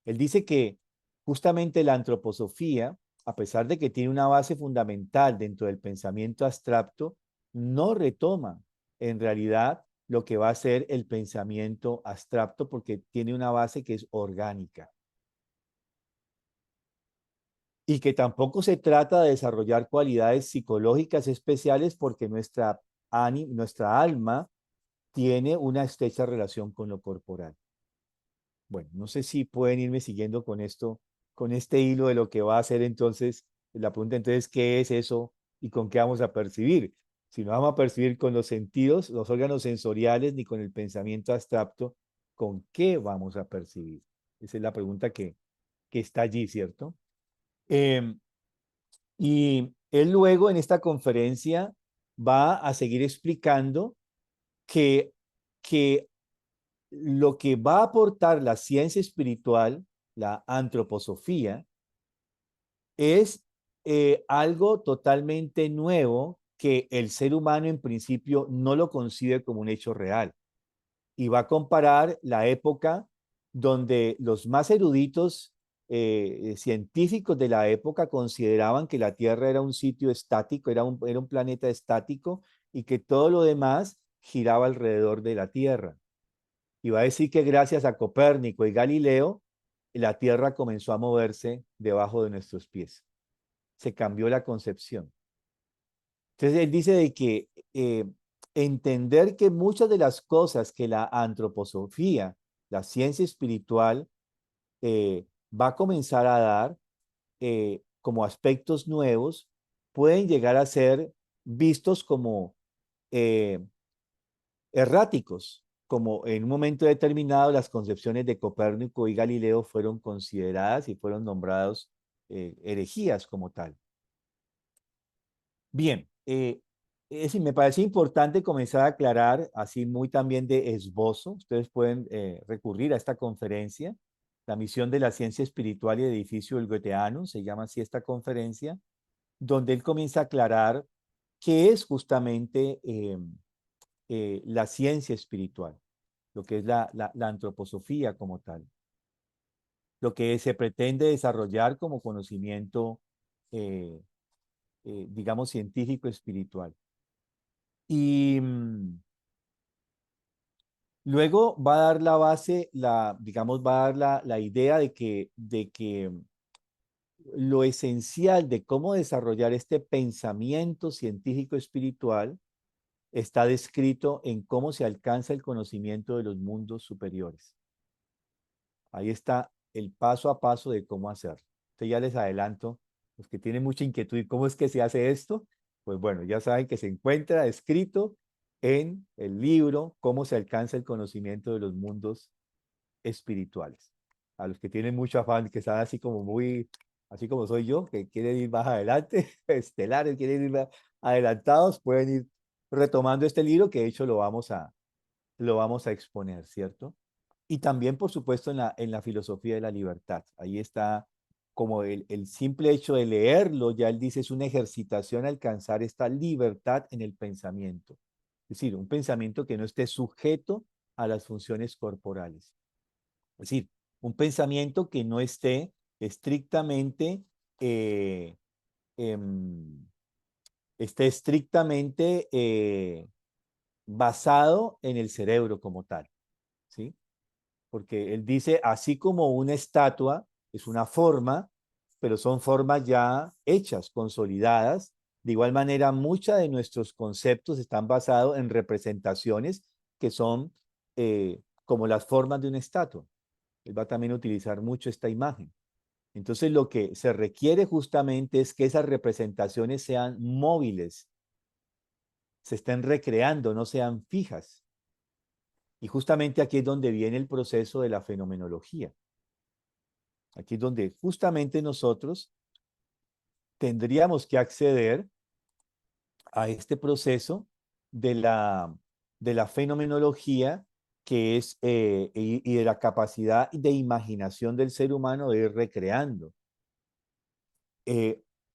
Él dice que justamente la antroposofía a pesar de que tiene una base fundamental dentro del pensamiento abstracto, no retoma en realidad lo que va a ser el pensamiento abstracto porque tiene una base que es orgánica. Y que tampoco se trata de desarrollar cualidades psicológicas especiales porque nuestra alma tiene una estrecha relación con lo corporal. Bueno, no sé si pueden irme siguiendo con esto, con este hilo de lo que va a ser entonces, la pregunta entonces, ¿qué es eso y con qué vamos a percibir? Si no vamos a percibir con los sentidos, los órganos sensoriales, ni con el pensamiento abstracto, ¿con qué vamos a percibir? Esa es la pregunta que está allí, ¿cierto? Y él luego en esta conferencia va a seguir explicando que lo que va a aportar la ciencia espiritual, la antroposofía, es algo totalmente nuevo que el ser humano en principio no lo concibe como un hecho real. Y va a comparar la época donde los más eruditos científicos de la época consideraban que la Tierra era un sitio estático, era un planeta estático y que todo lo demás giraba alrededor de la Tierra. Y va a decir que gracias a Copérnico y Galileo, la Tierra comenzó a moverse debajo de nuestros pies. Se cambió la concepción. Entonces él dice de que entender que muchas de las cosas que la antroposofía, la ciencia espiritual, va a comenzar a dar como aspectos nuevos, pueden llegar a ser vistos como eh, erráticos, como en un momento determinado las concepciones de Copérnico y Galileo fueron consideradas y fueron nombrados herejías como tal. Bien, me parece importante comenzar a aclarar, así muy también de esbozo, ustedes pueden recurrir a esta conferencia, la misión de la ciencia espiritual y edificio del Goetheanum, se llama así esta conferencia, donde él comienza a aclarar qué es justamente la ciencia espiritual, lo que es la antroposofía como tal, lo que se pretende desarrollar como conocimiento, digamos, científico espiritual. Y luego va a dar la base, digamos, va a dar la idea de que lo esencial de cómo desarrollar este pensamiento científico espiritual está descrito en cómo se alcanza el conocimiento de los mundos superiores. Ahí está el paso a paso de cómo hacerlo. Entonces ya les adelanto, los que tienen mucha inquietud, ¿y cómo es que se hace esto? Pues bueno, ya saben que se encuentra escrito en el libro Cómo se alcanza el conocimiento de los mundos espirituales. A los que tienen mucho afán, que están así como muy, así como soy yo, que quieren ir más adelante, estelares, quieren ir más adelantados, pueden ir retomando este libro, que de hecho lo vamos a exponer, ¿cierto? Y también, por supuesto, en la filosofía de la libertad. Ahí está como el simple hecho de leerlo, ya él dice, es una ejercitación a alcanzar esta libertad en el pensamiento. Es decir, un pensamiento que no esté sujeto a las funciones corporales. Es decir, un pensamiento que no esté estrictamente, eh, em, basado en el cerebro como tal, ¿sí? Porque él dice, así como una estatua es una forma, pero son formas ya hechas, consolidadas, de igual manera muchos de nuestros conceptos están basados en representaciones que son como las formas de una estatua. Él va también a utilizar mucho esta imagen. Entonces lo que se requiere justamente es que esas representaciones sean móviles, se estén recreando, no sean fijas. Y justamente aquí es donde viene el proceso de la fenomenología. Aquí es donde justamente nosotros tendríamos que acceder a este proceso de la fenomenología que es, y de la capacidad de imaginación del ser humano de ir recreando.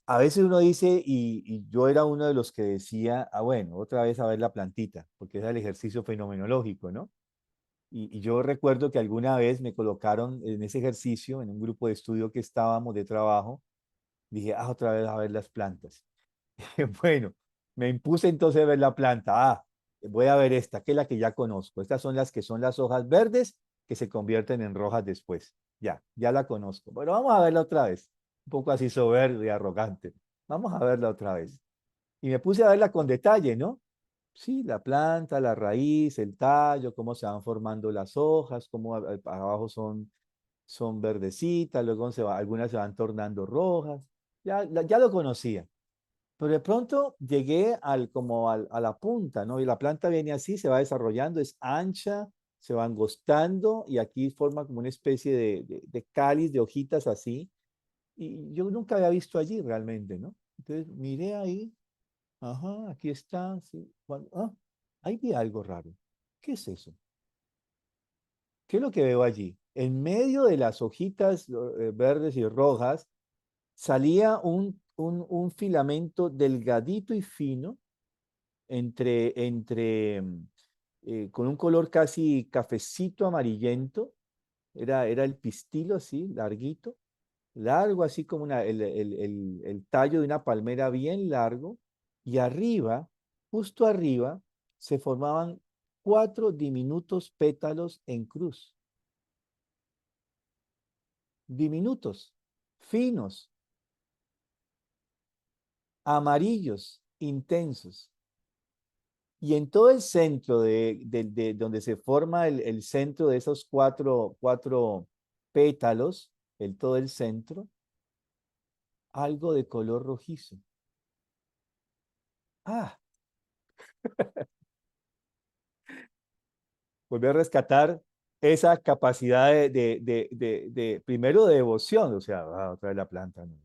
A veces uno dice, y yo era uno de los que decía, bueno, otra vez a ver la plantita, porque es el ejercicio fenomenológico, ¿no? Y yo recuerdo que alguna vez me colocaron en ese ejercicio, en un grupo de estudio que estábamos de trabajo, Dije, otra vez a ver las plantas. Bueno, me impuse entonces a ver la planta. Voy a ver esta, que es la que ya conozco. Estas son las que son las hojas verdes que se convierten en rojas después. Ya la conozco. Pero vamos a verla otra vez. Un poco así soberbio y arrogante. Vamos a verla otra vez. Y me puse a verla con detalle, ¿no? Sí, la planta, la raíz, el tallo, cómo se van formando las hojas, cómo abajo son verdecitas, luego algunas se van tornando rojas. Ya lo conocía. Pero de pronto llegué a la punta, ¿no? Y la planta viene así, se va desarrollando, es ancha, se va angostando y aquí forma como una especie de cáliz, de hojitas así. Y yo nunca había visto allí realmente, ¿no? Entonces miré ahí, ajá, aquí está, sí. Ahí vi algo raro. ¿Qué es eso? ¿Qué es lo que veo allí? En medio de las hojitas verdes y rojas salía un filamento delgadito y fino con un color casi cafecito amarillento. Era el pistilo así, larguito, largo así como el tallo de una palmera bien largo. Y arriba, justo arriba, se formaban 4 diminutos pétalos en cruz. Diminutos, finos, amarillos, intensos. Y en todo el centro de donde se forma el centro de esos cuatro pétalos, todo el centro, algo de color rojizo. Ah, volví a rescatar esa capacidad primero de devoción, o sea, otra vez la planta, ¿no?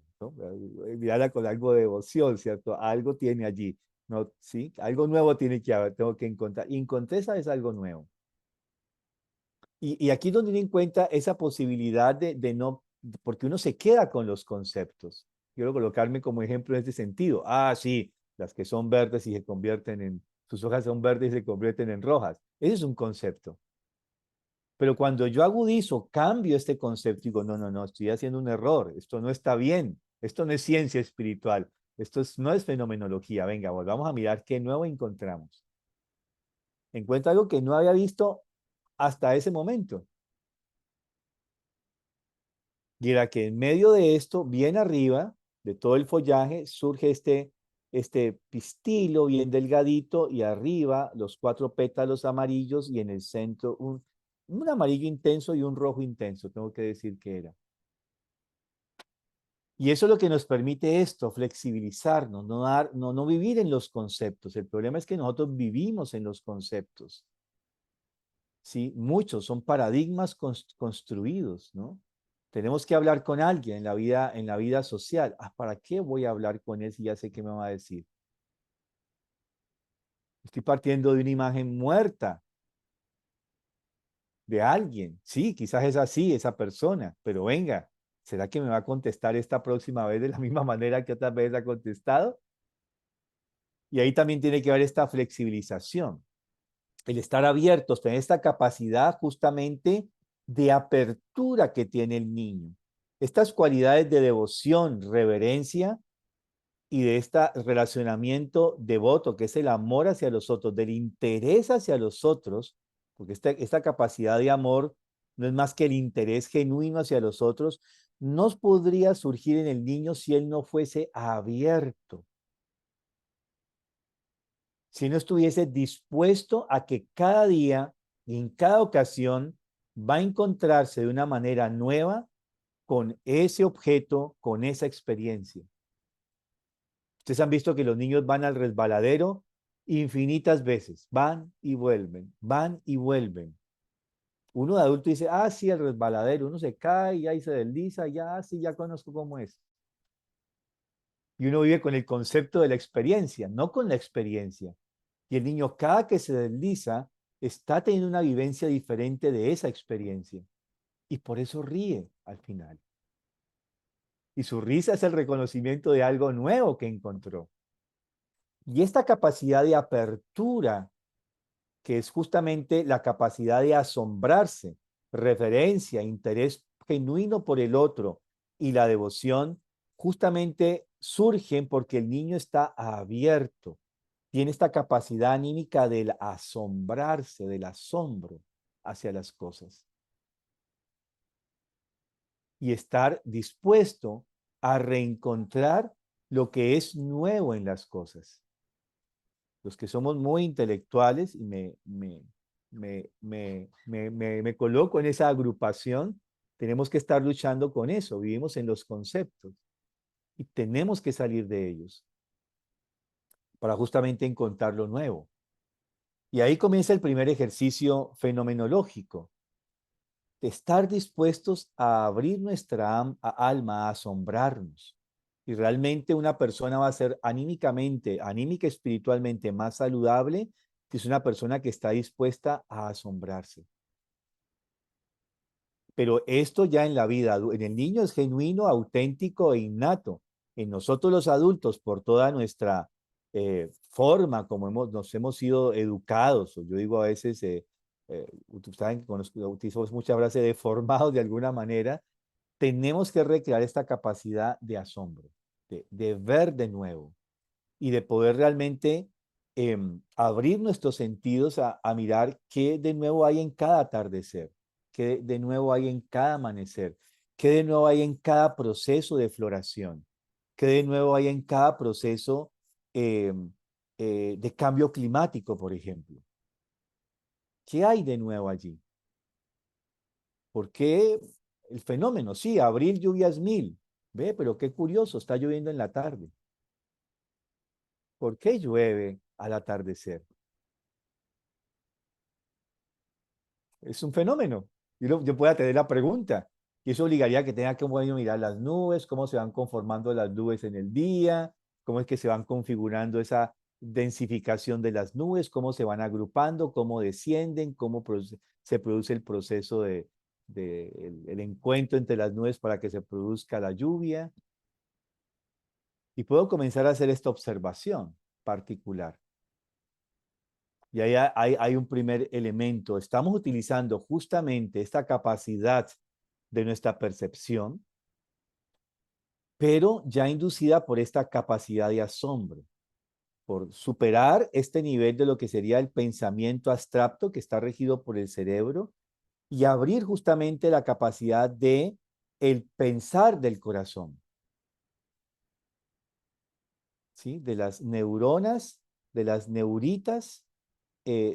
Mirarla con algo de devoción, ¿cierto? Algo tiene allí, ¿no? Sí, algo nuevo tiene que haber, tengo que encontrar. Y encontré, ¿sabes? Algo nuevo. Y aquí es donde uno encuentra esa posibilidad de no, porque uno se queda con los conceptos. Quiero colocarme como ejemplo en este sentido. Sí, las que son verdes y se convierten sus hojas son verdes y se convierten en rojas. Ese es un concepto. Pero cuando yo agudizo, cambio este concepto, digo, no, estoy haciendo un error, esto no está bien, esto no es ciencia espiritual, no es fenomenología. Venga, volvamos a mirar qué nuevo encontramos. Encuentro algo que no había visto hasta ese momento. Y era que en medio de esto, bien arriba de todo el follaje, surge este pistilo bien delgadito y arriba los 4 pétalos amarillos y en el centro un amarillo intenso y un rojo intenso, tengo que decir que era. Y eso es lo que nos permite esto, flexibilizarnos, no vivir en los conceptos. El problema es que nosotros vivimos en los conceptos. ¿Sí? Muchos son paradigmas construidos, ¿no? Tenemos que hablar con alguien en la vida social. ¿Para qué voy a hablar con él si ya sé qué me va a decir? Estoy partiendo de una imagen muerta de alguien. Sí, quizás es así, esa persona, pero venga, ¿será que me va a contestar esta próxima vez de la misma manera que otras veces ha contestado? Y ahí también tiene que haber esta flexibilización, el estar abiertos, tener esta capacidad justamente de apertura que tiene el niño. Estas cualidades de devoción, reverencia y de este relacionamiento devoto, que es el amor hacia los otros, del interés hacia los otros, porque esta capacidad de amor no es más que el interés genuino hacia los otros, no podría surgir en el niño si él no fuese abierto, si no estuviese dispuesto a que cada día y en cada ocasión va a encontrarse de una manera nueva con ese objeto, con esa experiencia. Ustedes han visto que los niños van al resbaladero infinitas veces, van y vuelven, van y vuelven. Uno de adulto dice, sí, el resbaladero, uno se cae y ahí se desliza, sí, ya conozco cómo es. Y uno vive con el concepto de la experiencia, no con la experiencia. Y el niño, cada que se desliza, está teniendo una vivencia diferente de esa experiencia. Y por eso ríe al final. Y su risa es el reconocimiento de algo nuevo que encontró. Y esta capacidad de apertura, que es justamente la capacidad de asombrarse, referencia, interés genuino por el otro y la devoción, justamente surgen porque el niño está abierto, tiene esta capacidad anímica del asombrarse, del asombro hacia las cosas. Y estar dispuesto a reencontrar lo que es nuevo en las cosas. Los que somos muy intelectuales, y me coloco en esa agrupación, tenemos que estar luchando con eso. Vivimos en los conceptos y tenemos que salir de ellos para justamente encontrar lo nuevo. Y ahí comienza el primer ejercicio fenomenológico, de estar dispuestos a abrir nuestra alma, a asombrarnos. Y realmente una persona va a ser anímica espiritualmente más saludable si es una persona que está dispuesta a asombrarse. Pero esto ya en la vida, en el niño es genuino, auténtico e innato. En nosotros los adultos, por toda nuestra forma como nos hemos sido educados, o yo digo a veces, saben, utilizamos muchas frases de formados de alguna manera, tenemos que recrear esta capacidad de asombro, de ver de nuevo y de poder realmente abrir nuestros sentidos a mirar qué de nuevo hay en cada atardecer, qué de nuevo hay en cada amanecer, qué de nuevo hay en cada proceso de floración, qué de nuevo hay en cada proceso de cambio climático, por ejemplo. ¿Qué hay de nuevo allí? ¿Por qué el fenómeno? Sí, abril lluvias 1000. Ve, pero qué curioso, está lloviendo en la tarde. ¿Por qué llueve al atardecer? Es un fenómeno. Yo pueda tener la pregunta. Y eso obligaría a que tenga que mirar las nubes, cómo se van conformando las nubes en el día, cómo es que se van configurando esa densificación de las nubes, cómo se van agrupando, cómo descienden, cómo se produce el proceso el encuentro entre las nubes para que se produzca la lluvia. Y puedo comenzar a hacer esta observación particular. Y ahí hay un primer elemento. Estamos utilizando justamente esta capacidad de nuestra percepción, pero ya inducida por esta capacidad de asombro, por superar este nivel de lo que sería el pensamiento abstracto que está regido por el cerebro y abrir justamente la capacidad de el pensar del corazón, ¿sí? De las neuronas, de las neuritas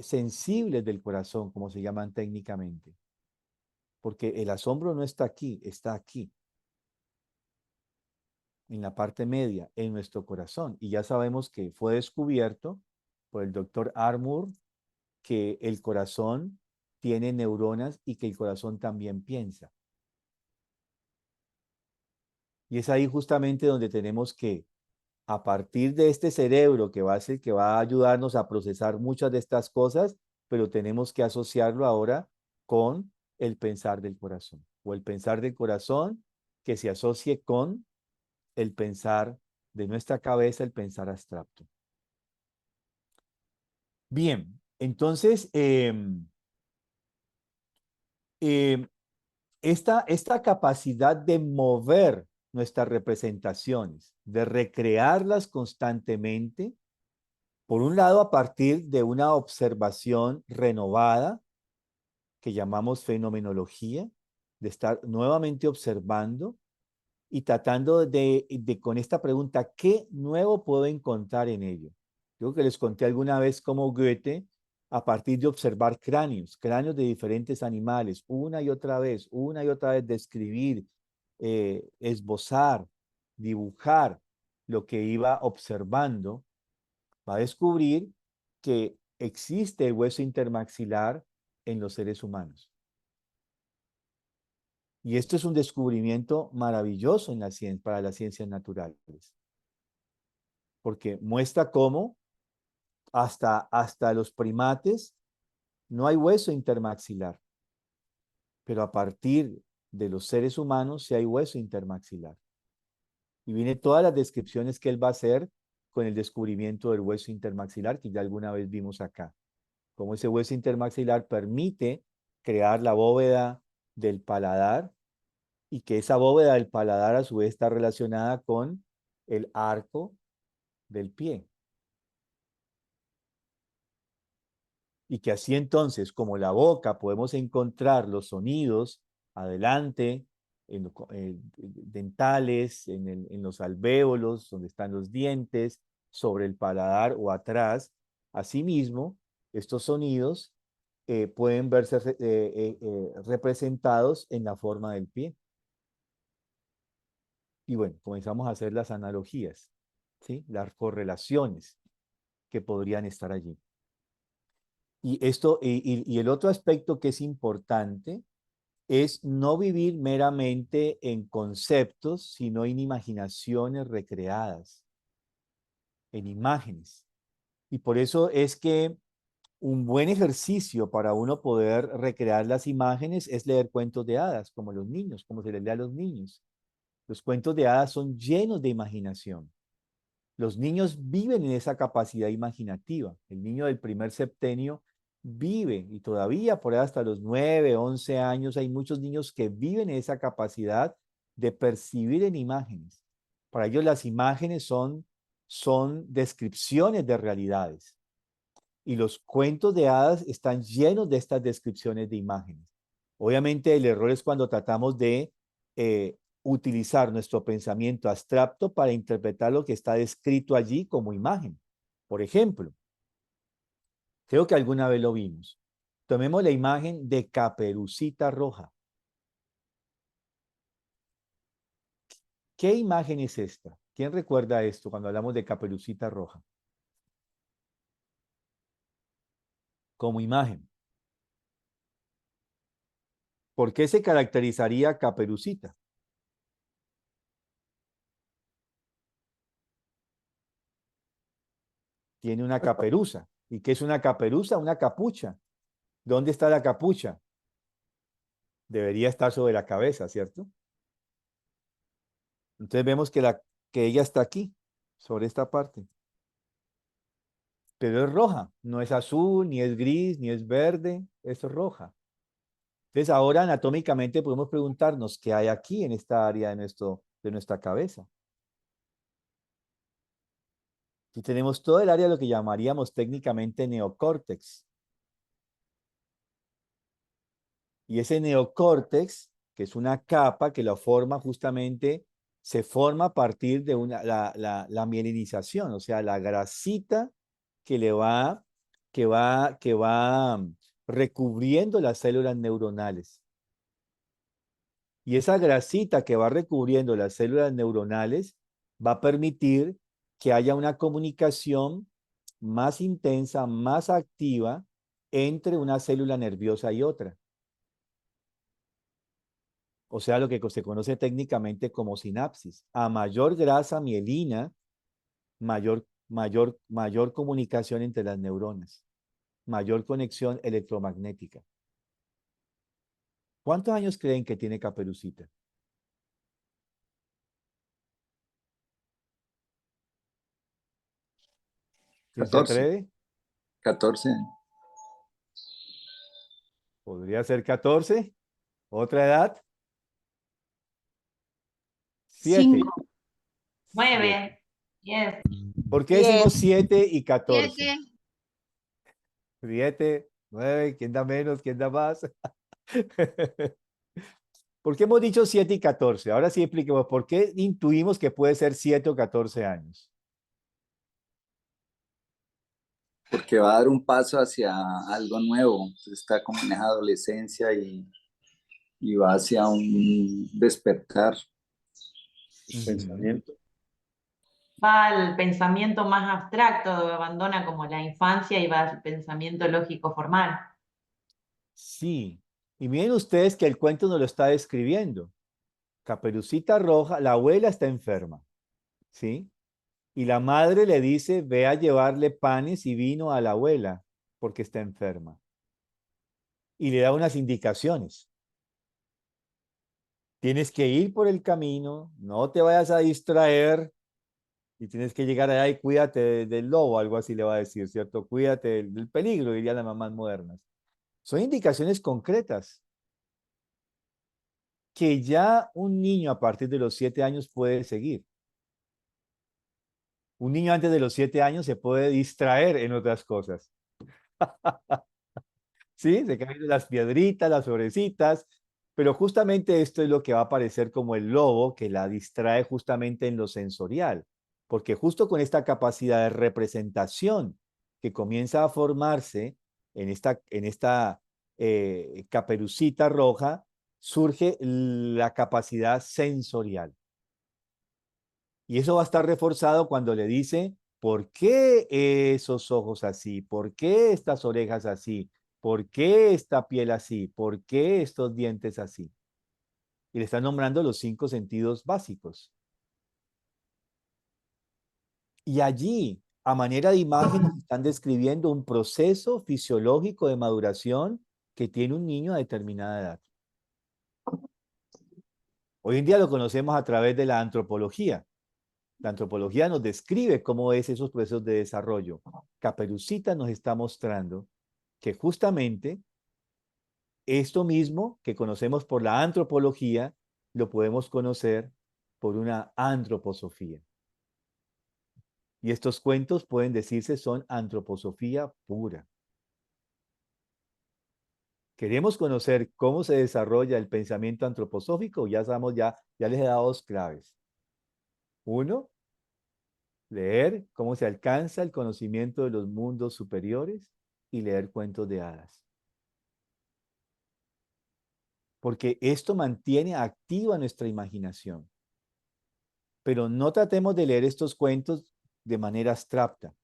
sensibles del corazón, como se llaman técnicamente. Porque el asombro no está aquí, está aquí, en la parte media, en nuestro corazón. Y ya sabemos que fue descubierto por el doctor Armour que el corazón tiene neuronas y que el corazón también piensa. Y es ahí justamente donde tenemos que, a partir de este cerebro que va a ser que va a ayudarnos a procesar muchas de estas cosas, pero tenemos que asociarlo ahora con el pensar del corazón, o el pensar del corazón que se asocie con el pensar de nuestra cabeza, el pensar abstracto. Bien, entonces, esta capacidad de mover nuestras representaciones, de recrearlas constantemente, por un lado a partir de una observación renovada, que llamamos fenomenología, de estar nuevamente observando y tratando con esta pregunta, ¿qué nuevo puedo encontrar en ello? Yo que les conté alguna vez cómo Goethe, a partir de observar cráneos de diferentes animales, una y otra vez, describir, esbozar, dibujar lo que iba observando, va a descubrir que existe el hueso intermaxilar en los seres humanos. Y esto es un descubrimiento maravilloso en la ciencia, para las ciencias naturales, porque muestra cómo hasta los primates no hay hueso intermaxilar, pero a partir de los seres humanos sí hay hueso intermaxilar. Y viene todas las descripciones que él va a hacer con el descubrimiento del hueso intermaxilar, que ya alguna vez vimos acá. Cómo ese hueso intermaxilar permite crear la bóveda del paladar y que esa bóveda del paladar a su vez está relacionada con el arco del pie. Y que así entonces, como la boca, podemos encontrar los sonidos adelante, dentales, en los alvéolos, donde están los dientes, sobre el paladar o atrás. Asimismo, estos sonidos pueden verse representados en la forma del pie. Y bueno, comenzamos a hacer las analogías, ¿sí? Las correlaciones que podrían estar allí. Y el otro aspecto que es importante es no vivir meramente en conceptos, sino en imaginaciones recreadas, en imágenes. Y por eso es que un buen ejercicio para uno poder recrear las imágenes es leer cuentos de hadas, como los niños, como se les lee a los niños. Los cuentos de hadas son llenos de imaginación. Los niños viven en esa capacidad imaginativa. El niño del primer septenio vive, y todavía por ahí hasta los 9, 11 años, hay muchos niños que viven en esa capacidad de percibir en imágenes. Para ellos las imágenes son descripciones de realidades. Y los cuentos de hadas están llenos de estas descripciones de imágenes. Obviamente el error es cuando tratamos de utilizar nuestro pensamiento abstracto para interpretar lo que está descrito allí como imagen. Por ejemplo, creo que alguna vez lo vimos. Tomemos la imagen de Caperucita Roja. ¿Qué imagen es esta? ¿Quién recuerda esto cuando hablamos de Caperucita Roja? Como imagen. ¿Por qué se caracterizaría Caperucita? Tiene una caperuza. ¿Y qué es una caperuza? Una capucha. ¿Dónde está la capucha? Debería estar sobre la cabeza, ¿cierto? Entonces vemos que ella está aquí, sobre esta parte. Pero es roja, no es azul, ni es gris, ni es verde, es roja. Entonces ahora anatómicamente podemos preguntarnos qué hay aquí en esta área de nuestra cabeza. Aquí tenemos todo el área de lo que llamaríamos técnicamente neocórtex. Y ese neocórtex, que es una capa que lo forma justamente, se forma a partir de la mielinización, o sea, la grasita que va recubriendo las células neuronales. Y esa grasita que va recubriendo las células neuronales va a permitir que haya una comunicación más intensa, más activa entre una célula nerviosa y otra. O sea, lo que se conoce técnicamente como sinapsis. A mayor grasa mielina, mayor comunicación entre las neuronas, mayor conexión electromagnética. ¿Cuántos años creen que tiene Caperucita? ¿Quién se 14. atreve? 14. ¿Podría ser 14? ¿Otra edad? 7. 5, 9, 10. ¿Por qué 10. decimos 7 y 14? 7. 7, 9, ¿quién da menos? ¿Quién da más? ¿Por qué hemos dicho 7 y 14? Ahora sí expliquemos, ¿por qué intuimos que puede ser 7 o 14 años? Porque va a dar un paso hacia algo nuevo. Entonces está como en esa adolescencia y va hacia un despertar. Pensamiento. Va al pensamiento más abstracto, abandona como la infancia y va al pensamiento lógico formal. Sí. Y miren ustedes que el cuento nos lo está describiendo. Caperucita Roja, la abuela está enferma, ¿sí? Y la madre le dice, ve a llevarle panes y vino a la abuela porque está enferma. Y le da unas indicaciones. Tienes que ir por el camino, no te vayas a distraer y tienes que llegar allá y cuídate del lobo, algo así le va a decir, ¿cierto? Cuídate del peligro, dirían las mamás modernas. Son indicaciones concretas que ya un niño a partir de los 7 años puede seguir. Un niño antes de los 7 años se puede distraer en otras cosas. ¿Sí? Se caen las piedritas, las florecitas, pero justamente esto es lo que va a aparecer como el lobo que la distrae justamente en lo sensorial, porque justo con esta capacidad de representación que comienza a formarse en esta caperucita roja, surge la capacidad sensorial. Y eso va a estar reforzado cuando le dice, ¿por qué esos ojos así? ¿Por qué estas orejas así? ¿Por qué esta piel así? ¿Por qué estos dientes así? Y le están nombrando los 5 sentidos básicos. Y allí, a manera de imagen, nos están describiendo un proceso fisiológico de maduración que tiene un niño a determinada edad. Hoy en día lo conocemos a través de la antropología. La antropología nos describe cómo es esos procesos de desarrollo. Caperucita nos está mostrando que justamente esto mismo que conocemos por la antropología, lo podemos conocer por una antroposofía. Y estos cuentos pueden decirse son antroposofía pura. ¿Queremos conocer cómo se desarrolla el pensamiento antroposófico? Ya sabemos, ya les he dado 2 claves. 1, leer cómo se alcanza el conocimiento de los mundos superiores y leer cuentos de hadas. Porque esto mantiene activa nuestra imaginación. Pero no tratemos de leer estos cuentos de manera abstracta,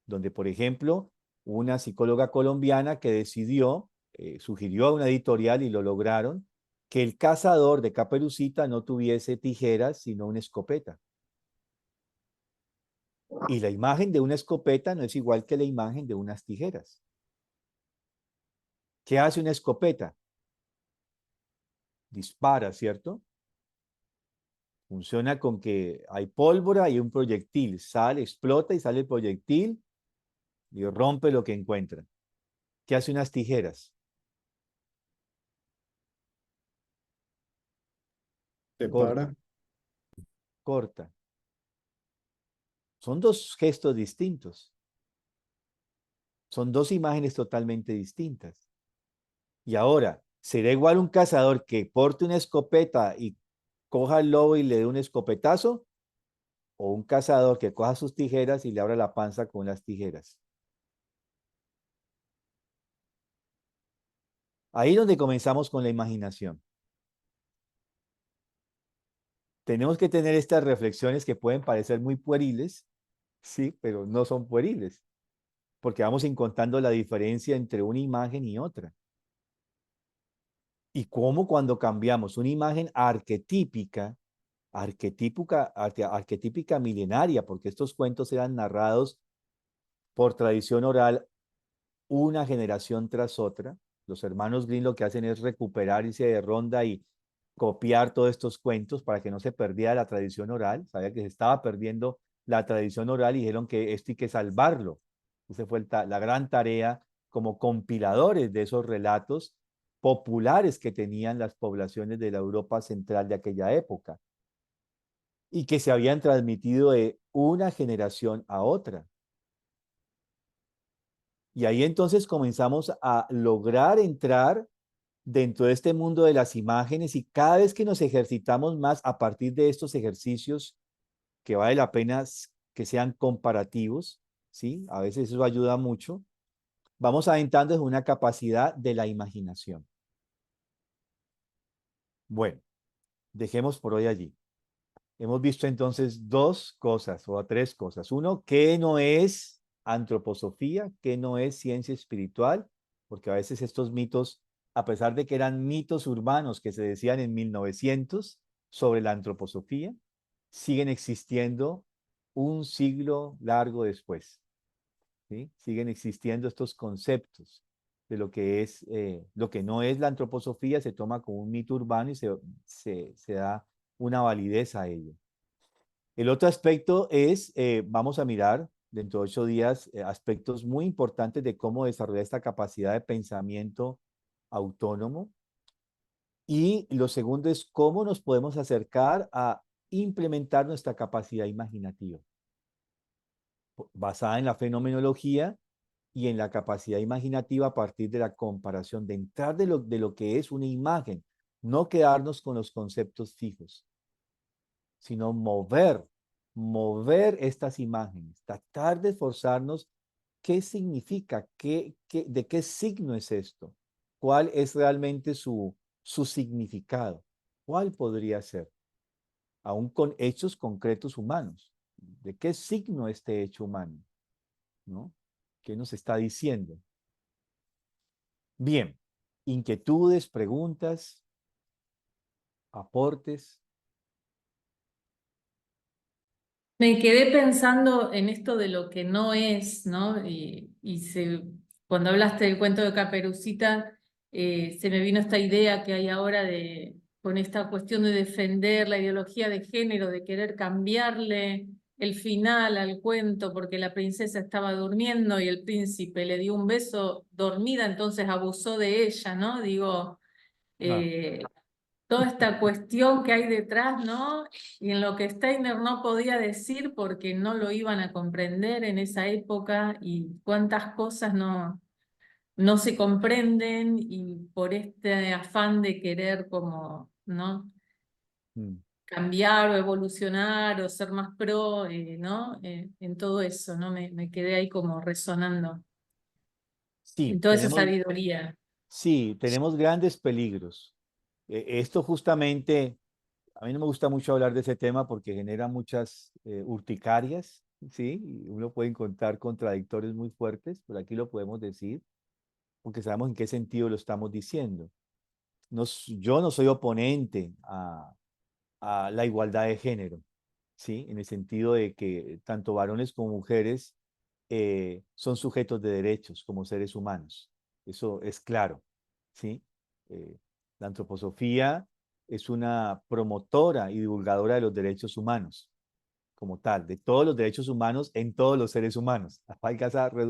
donde, por ejemplo, una psicóloga colombiana que decidió, sugirió a una editorial y lo lograron, que el cazador de Caperucita no tuviese tijeras, sino una escopeta. Y la imagen de una escopeta no es igual que la imagen de unas tijeras. ¿Qué hace una escopeta? Dispara, ¿cierto? Funciona con que hay pólvora y un proyectil. Sale, explota y sale el proyectil y rompe lo que encuentra. ¿Qué hace unas tijeras? Separa. Corta. Son 2 gestos distintos. Son 2 imágenes totalmente distintas. Y ahora, ¿será igual un cazador que porte una escopeta y coja al lobo y le dé un escopetazo? ¿O un cazador que coja sus tijeras y le abra la panza con las tijeras? Ahí es donde comenzamos con la imaginación. Tenemos que tener estas reflexiones que pueden parecer muy pueriles, sí, pero no son pueriles, porque vamos encontrando la diferencia entre una imagen y otra. Y cómo cuando cambiamos una imagen arquetípica milenaria, porque estos cuentos eran narrados por tradición oral una generación tras otra. Los hermanos Grimm lo que hacen es recuperar irse de ronda y copiar todos estos cuentos para que no se perdiera la tradición oral. Sabía que se estaba perdiendo la tradición oral y dijeron que esto hay que salvarlo. Esa fue la gran tarea como compiladores de esos relatos populares que tenían las poblaciones de la Europa central de aquella época y que se habían transmitido de una generación a otra. Y ahí entonces comenzamos a lograr entrar dentro de este mundo de las imágenes y cada vez que nos ejercitamos más a partir de estos ejercicios que vale la pena que sean comparativos, ¿sí? A veces eso ayuda mucho. Vamos adentrando en una capacidad de la imaginación. Bueno, dejemos por hoy allí. Hemos visto entonces 2 cosas o 3 cosas. 1, ¿qué no es antroposofía? ¿Qué no es ciencia espiritual? Porque a veces estos mitos, a pesar de que eran mitos urbanos que se decían en 1900 sobre la antroposofía, siguen existiendo un siglo largo después. ¿Sí? Siguen existiendo estos conceptos de lo que es, lo que no es la antroposofía, se toma como un mito urbano y se da una validez a ello. El otro aspecto es, vamos a mirar dentro de 8 días aspectos muy importantes de cómo desarrollar esta capacidad de pensamiento autónomo. Y lo segundo es cómo nos podemos acercar a implementar nuestra capacidad imaginativa, basada en la fenomenología y en la capacidad imaginativa a partir de la comparación, de entrar de lo que es una imagen, no quedarnos con los conceptos fijos, sino mover estas imágenes, tratar de esforzarnos qué significa, de qué signo es esto, cuál es realmente su significado, cuál podría ser, aún con hechos concretos humanos, de qué signo este hecho humano, ¿no? ¿Qué nos está diciendo? Bien, inquietudes, preguntas, aportes. Me quedé pensando en esto de lo que no es, ¿no? Cuando hablaste del cuento de Caperucita, se me vino esta idea que hay ahora con esta cuestión de defender la ideología de género, de querer cambiarle el final al cuento porque la princesa estaba durmiendo y el príncipe le dio un beso dormida, entonces abusó de ella, ¿no? Digo, toda esta cuestión que hay detrás, ¿no? Y en lo que Steiner no podía decir porque no lo iban a comprender en esa época y cuántas cosas no se comprenden y por este afán de querer como, ¿no? Mm. Cambiar o evolucionar o ser más pro, ¿no? En todo eso, ¿no? Me quedé ahí como resonando en Sí, toda esa sabiduría. sí, tenemos grandes peligros. Esto justamente, a mí no me gusta mucho hablar de ese tema porque genera muchas urticarias, ¿sí? Y uno puede encontrar contradictores muy fuertes, pero aquí lo podemos decir porque sabemos en qué sentido lo estamos diciendo. Yo no soy oponente a la igualdad de género, ¿sí? En el sentido de que tanto varones como mujeres son sujetos de derechos como seres humanos. Eso es claro, ¿sí? Eh, la antroposofía es una promotora y divulgadora de los derechos humanos, como tal, de todos los derechos humanos en todos los seres humanos.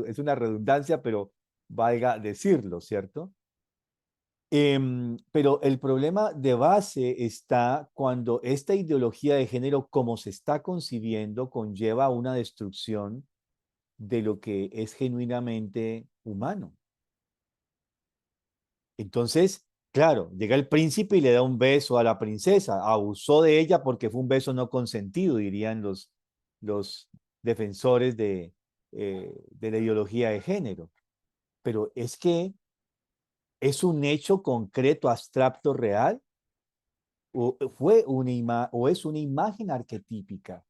Es una redundancia, pero valga decirlo, ¿cierto? Pero el problema de base está cuando esta ideología de género, como se está concibiendo, conlleva una destrucción de lo que es genuinamente humano. Entonces, claro, llega el príncipe y le da un beso a la princesa. Abusó de ella porque fue un beso no consentido, dirían los defensores de la ideología de género. Pero es que es un hecho concreto, abstracto, real, o es una imagen arquetípica.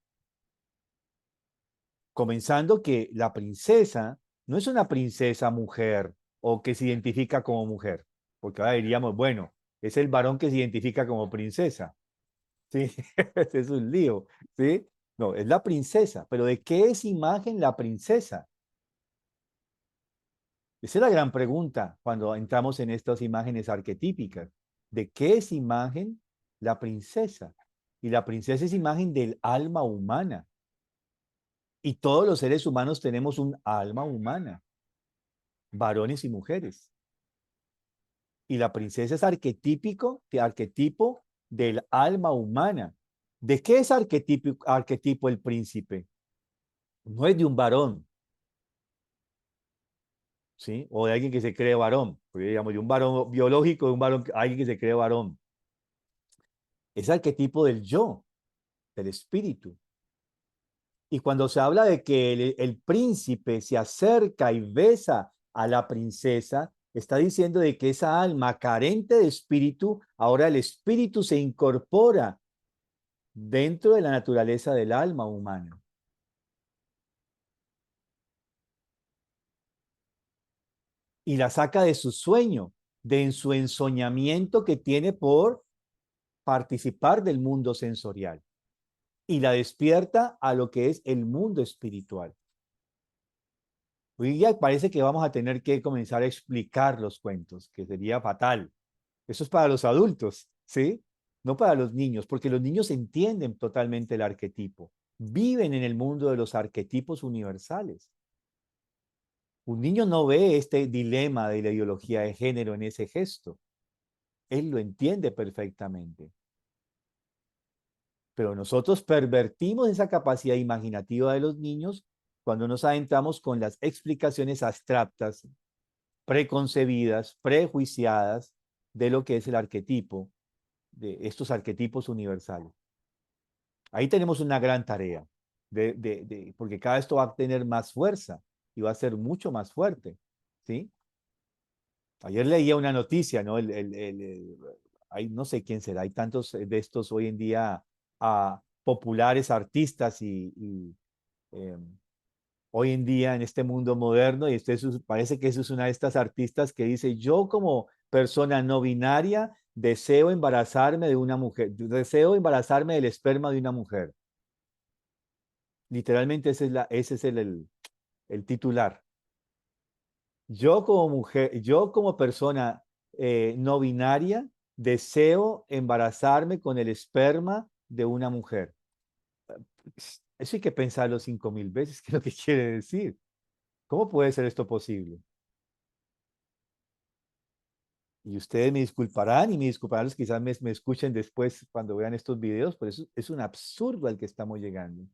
Comenzando que la princesa no es una princesa mujer o que se identifica como mujer, porque ahora diríamos, bueno, es el varón que se identifica como princesa. ¿Sí? Ese es un lío, ¿sí? No, es la princesa, pero ¿de qué es imagen la princesa? Esa es la gran pregunta cuando entramos en estas imágenes arquetípicas. ¿De qué es imagen la princesa? Y la princesa es imagen del alma humana. Y todos los seres humanos tenemos un alma humana, varones y mujeres. Y la princesa es arquetipo del alma humana. ¿De qué es arquetipo el príncipe? No es de un varón, ¿sí? O de alguien que se cree varón, porque digamos, de un varón biológico, de un varón, alguien que se cree varón. Es arquetipo del yo, del espíritu. Y cuando se habla de que el príncipe se acerca y besa a la princesa, está diciendo de que esa alma carente de espíritu, ahora el espíritu se incorpora dentro de la naturaleza del alma humana. Y la saca de su sueño, de su ensoñamiento que tiene por participar del mundo sensorial. Y la despierta a lo que es el mundo espiritual. Hoy día parece que vamos a tener que comenzar a explicar los cuentos, que sería fatal. Eso es para los adultos, ¿sí? No para los niños, porque los niños entienden totalmente el arquetipo. Viven en el mundo de los arquetipos universales. Un niño no ve este dilema de la ideología de género en ese gesto. Él lo entiende perfectamente. Pero nosotros pervertimos esa capacidad imaginativa de los niños cuando nos adentramos con las explicaciones abstractas, preconcebidas, prejuiciadas de lo que es el arquetipo, de estos arquetipos universales. Ahí tenemos una gran tarea, porque cada esto va a tener más fuerza y va a ser mucho más fuerte, ¿sí? Ayer leía una noticia, ¿no? Hay, no sé quién será, hay tantos de estos hoy en día populares artistas eh, hoy en día en este mundo moderno, y parece que eso es una de estas artistas que dice, yo como persona no binaria deseo embarazarme de una mujer, deseo embarazarme del esperma de una mujer. Literalmente ese es el titular. Yo como mujer, yo como persona no binaria, deseo embarazarme con el esperma de una mujer. Eso hay que pensarlo 5000 veces, ¿qué es lo que quiere decir? ¿Cómo puede ser esto posible? Y ustedes me disculparán y me disculparán los que quizás me escuchen después cuando vean estos videos, pero eso es un absurdo al que estamos llegando.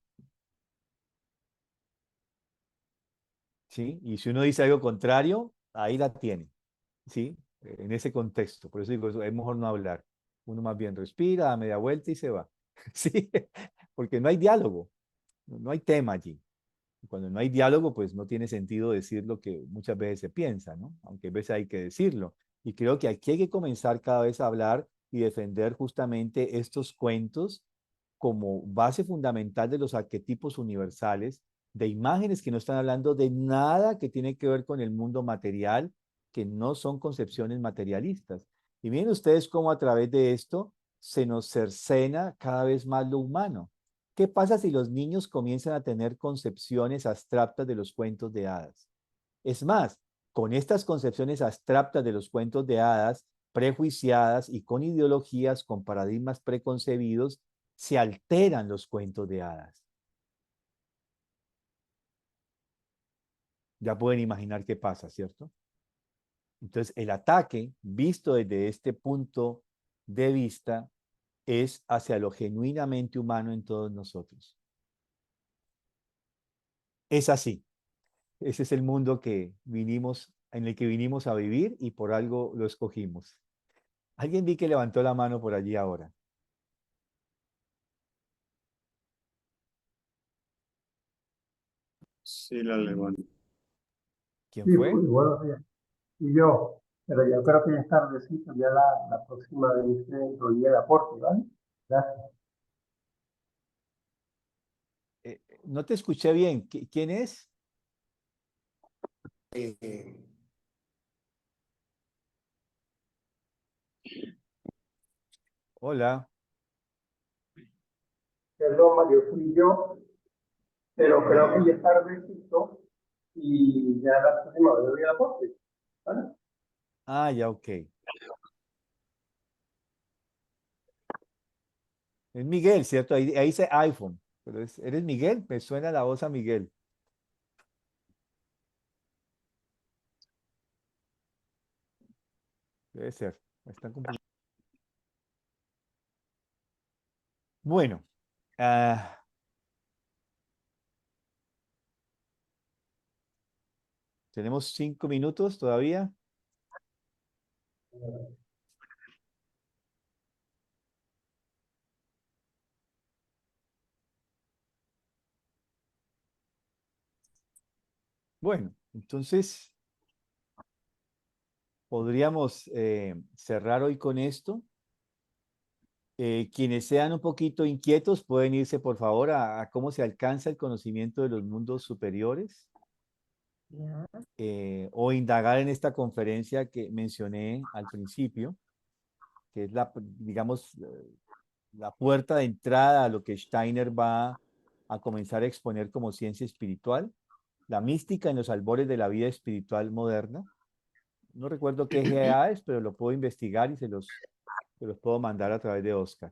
¿Sí? Y si uno dice algo contrario, ahí la tiene. ¿Sí? En ese contexto. Por eso digo, es mejor no hablar. Uno más bien respira, da media vuelta y se va. ¿Sí? Porque no hay diálogo, no hay tema allí. Cuando no hay diálogo, pues no tiene sentido decir lo que muchas veces se piensa, ¿no? Aunque a veces hay que decirlo. Y creo que aquí hay que comenzar cada vez a hablar y defender justamente estos cuentos como base fundamental de los arquetipos universales, de imágenes que no están hablando de nada que tiene que ver con el mundo material, que no son concepciones materialistas. Y miren ustedes cómo a través de esto se nos cercena cada vez más lo humano. ¿Qué pasa si los niños comienzan a tener concepciones abstractas de los cuentos de hadas? Es más, con estas concepciones abstractas de los cuentos de hadas, prejuiciadas y con ideologías, con paradigmas preconcebidos, se alteran los cuentos de hadas. Ya pueden imaginar qué pasa, ¿cierto? Entonces, el ataque, visto desde este punto de vista, es hacia lo genuinamente humano en todos nosotros. Es así. Ese es el mundo en el que vinimos a vivir y por algo lo escogimos. Alguien vi que levantó la mano por allí ahora. Sí, la levanto. ¿Quién Sí, fue? pues buenos días. Y yo, pero yo creo que ya es tardecito, ya la próxima vez doy el aporte, ¿vale? Gracias. No te escuché bien. ¿Quién es? Hola. Perdón, Mario, fui yo, pero creo que ya es tardecito y ya la próxima vez doy el aporte, ¿vale? Ah, ya, ok. Es Miguel, ¿cierto? Ahí dice iPhone. Pero ¿eres Miguel? Me suena la voz a Miguel. Debe ser. Están Bueno, tenemos 5 minutos todavía. Bueno, entonces podríamos cerrar hoy con esto. Quienes sean un poquito inquietos pueden irse, por favor, a cómo se alcanza el conocimiento de los mundos superiores o indagar en esta conferencia que mencioné al principio, que es digamos, la puerta de entrada a lo que Steiner va a comenzar a exponer como ciencia espiritual, la mística en los albores de la vida espiritual moderna. No recuerdo qué GA es, pero lo puedo investigar y se los puedo mandar a través de Oscar.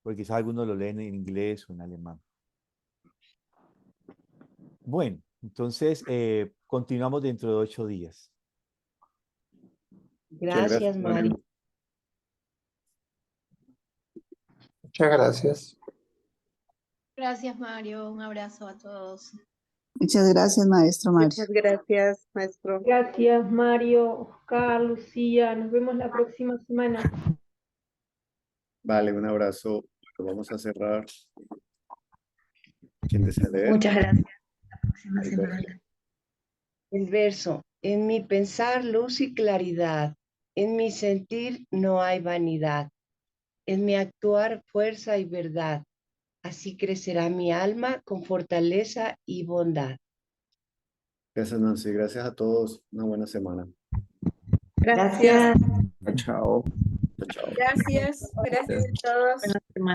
Porque quizás algunos lo leen en inglés o en alemán. Bueno, entonces continuamos dentro de 8 días. Gracias, Mari. Muchas gracias. Gracias, Mario. Un abrazo a todos. Muchas gracias, maestro Mario. Muchas gracias, maestro. Gracias, Mario, Oscar, Lucía. Nos vemos la próxima semana. Vale, un abrazo. Vamos a cerrar. ¿Quién desea leer? Muchas gracias. La próxima Alberto. semana. El verso, en mi pensar luz y claridad, en mi sentir no hay vanidad, en mi actuar fuerza y verdad, así crecerá mi alma con fortaleza y bondad. Gracias, Nancy. Gracias a todos. Una buena semana. Gracias. Chao. Chao. Gracias a todos. Buena semana.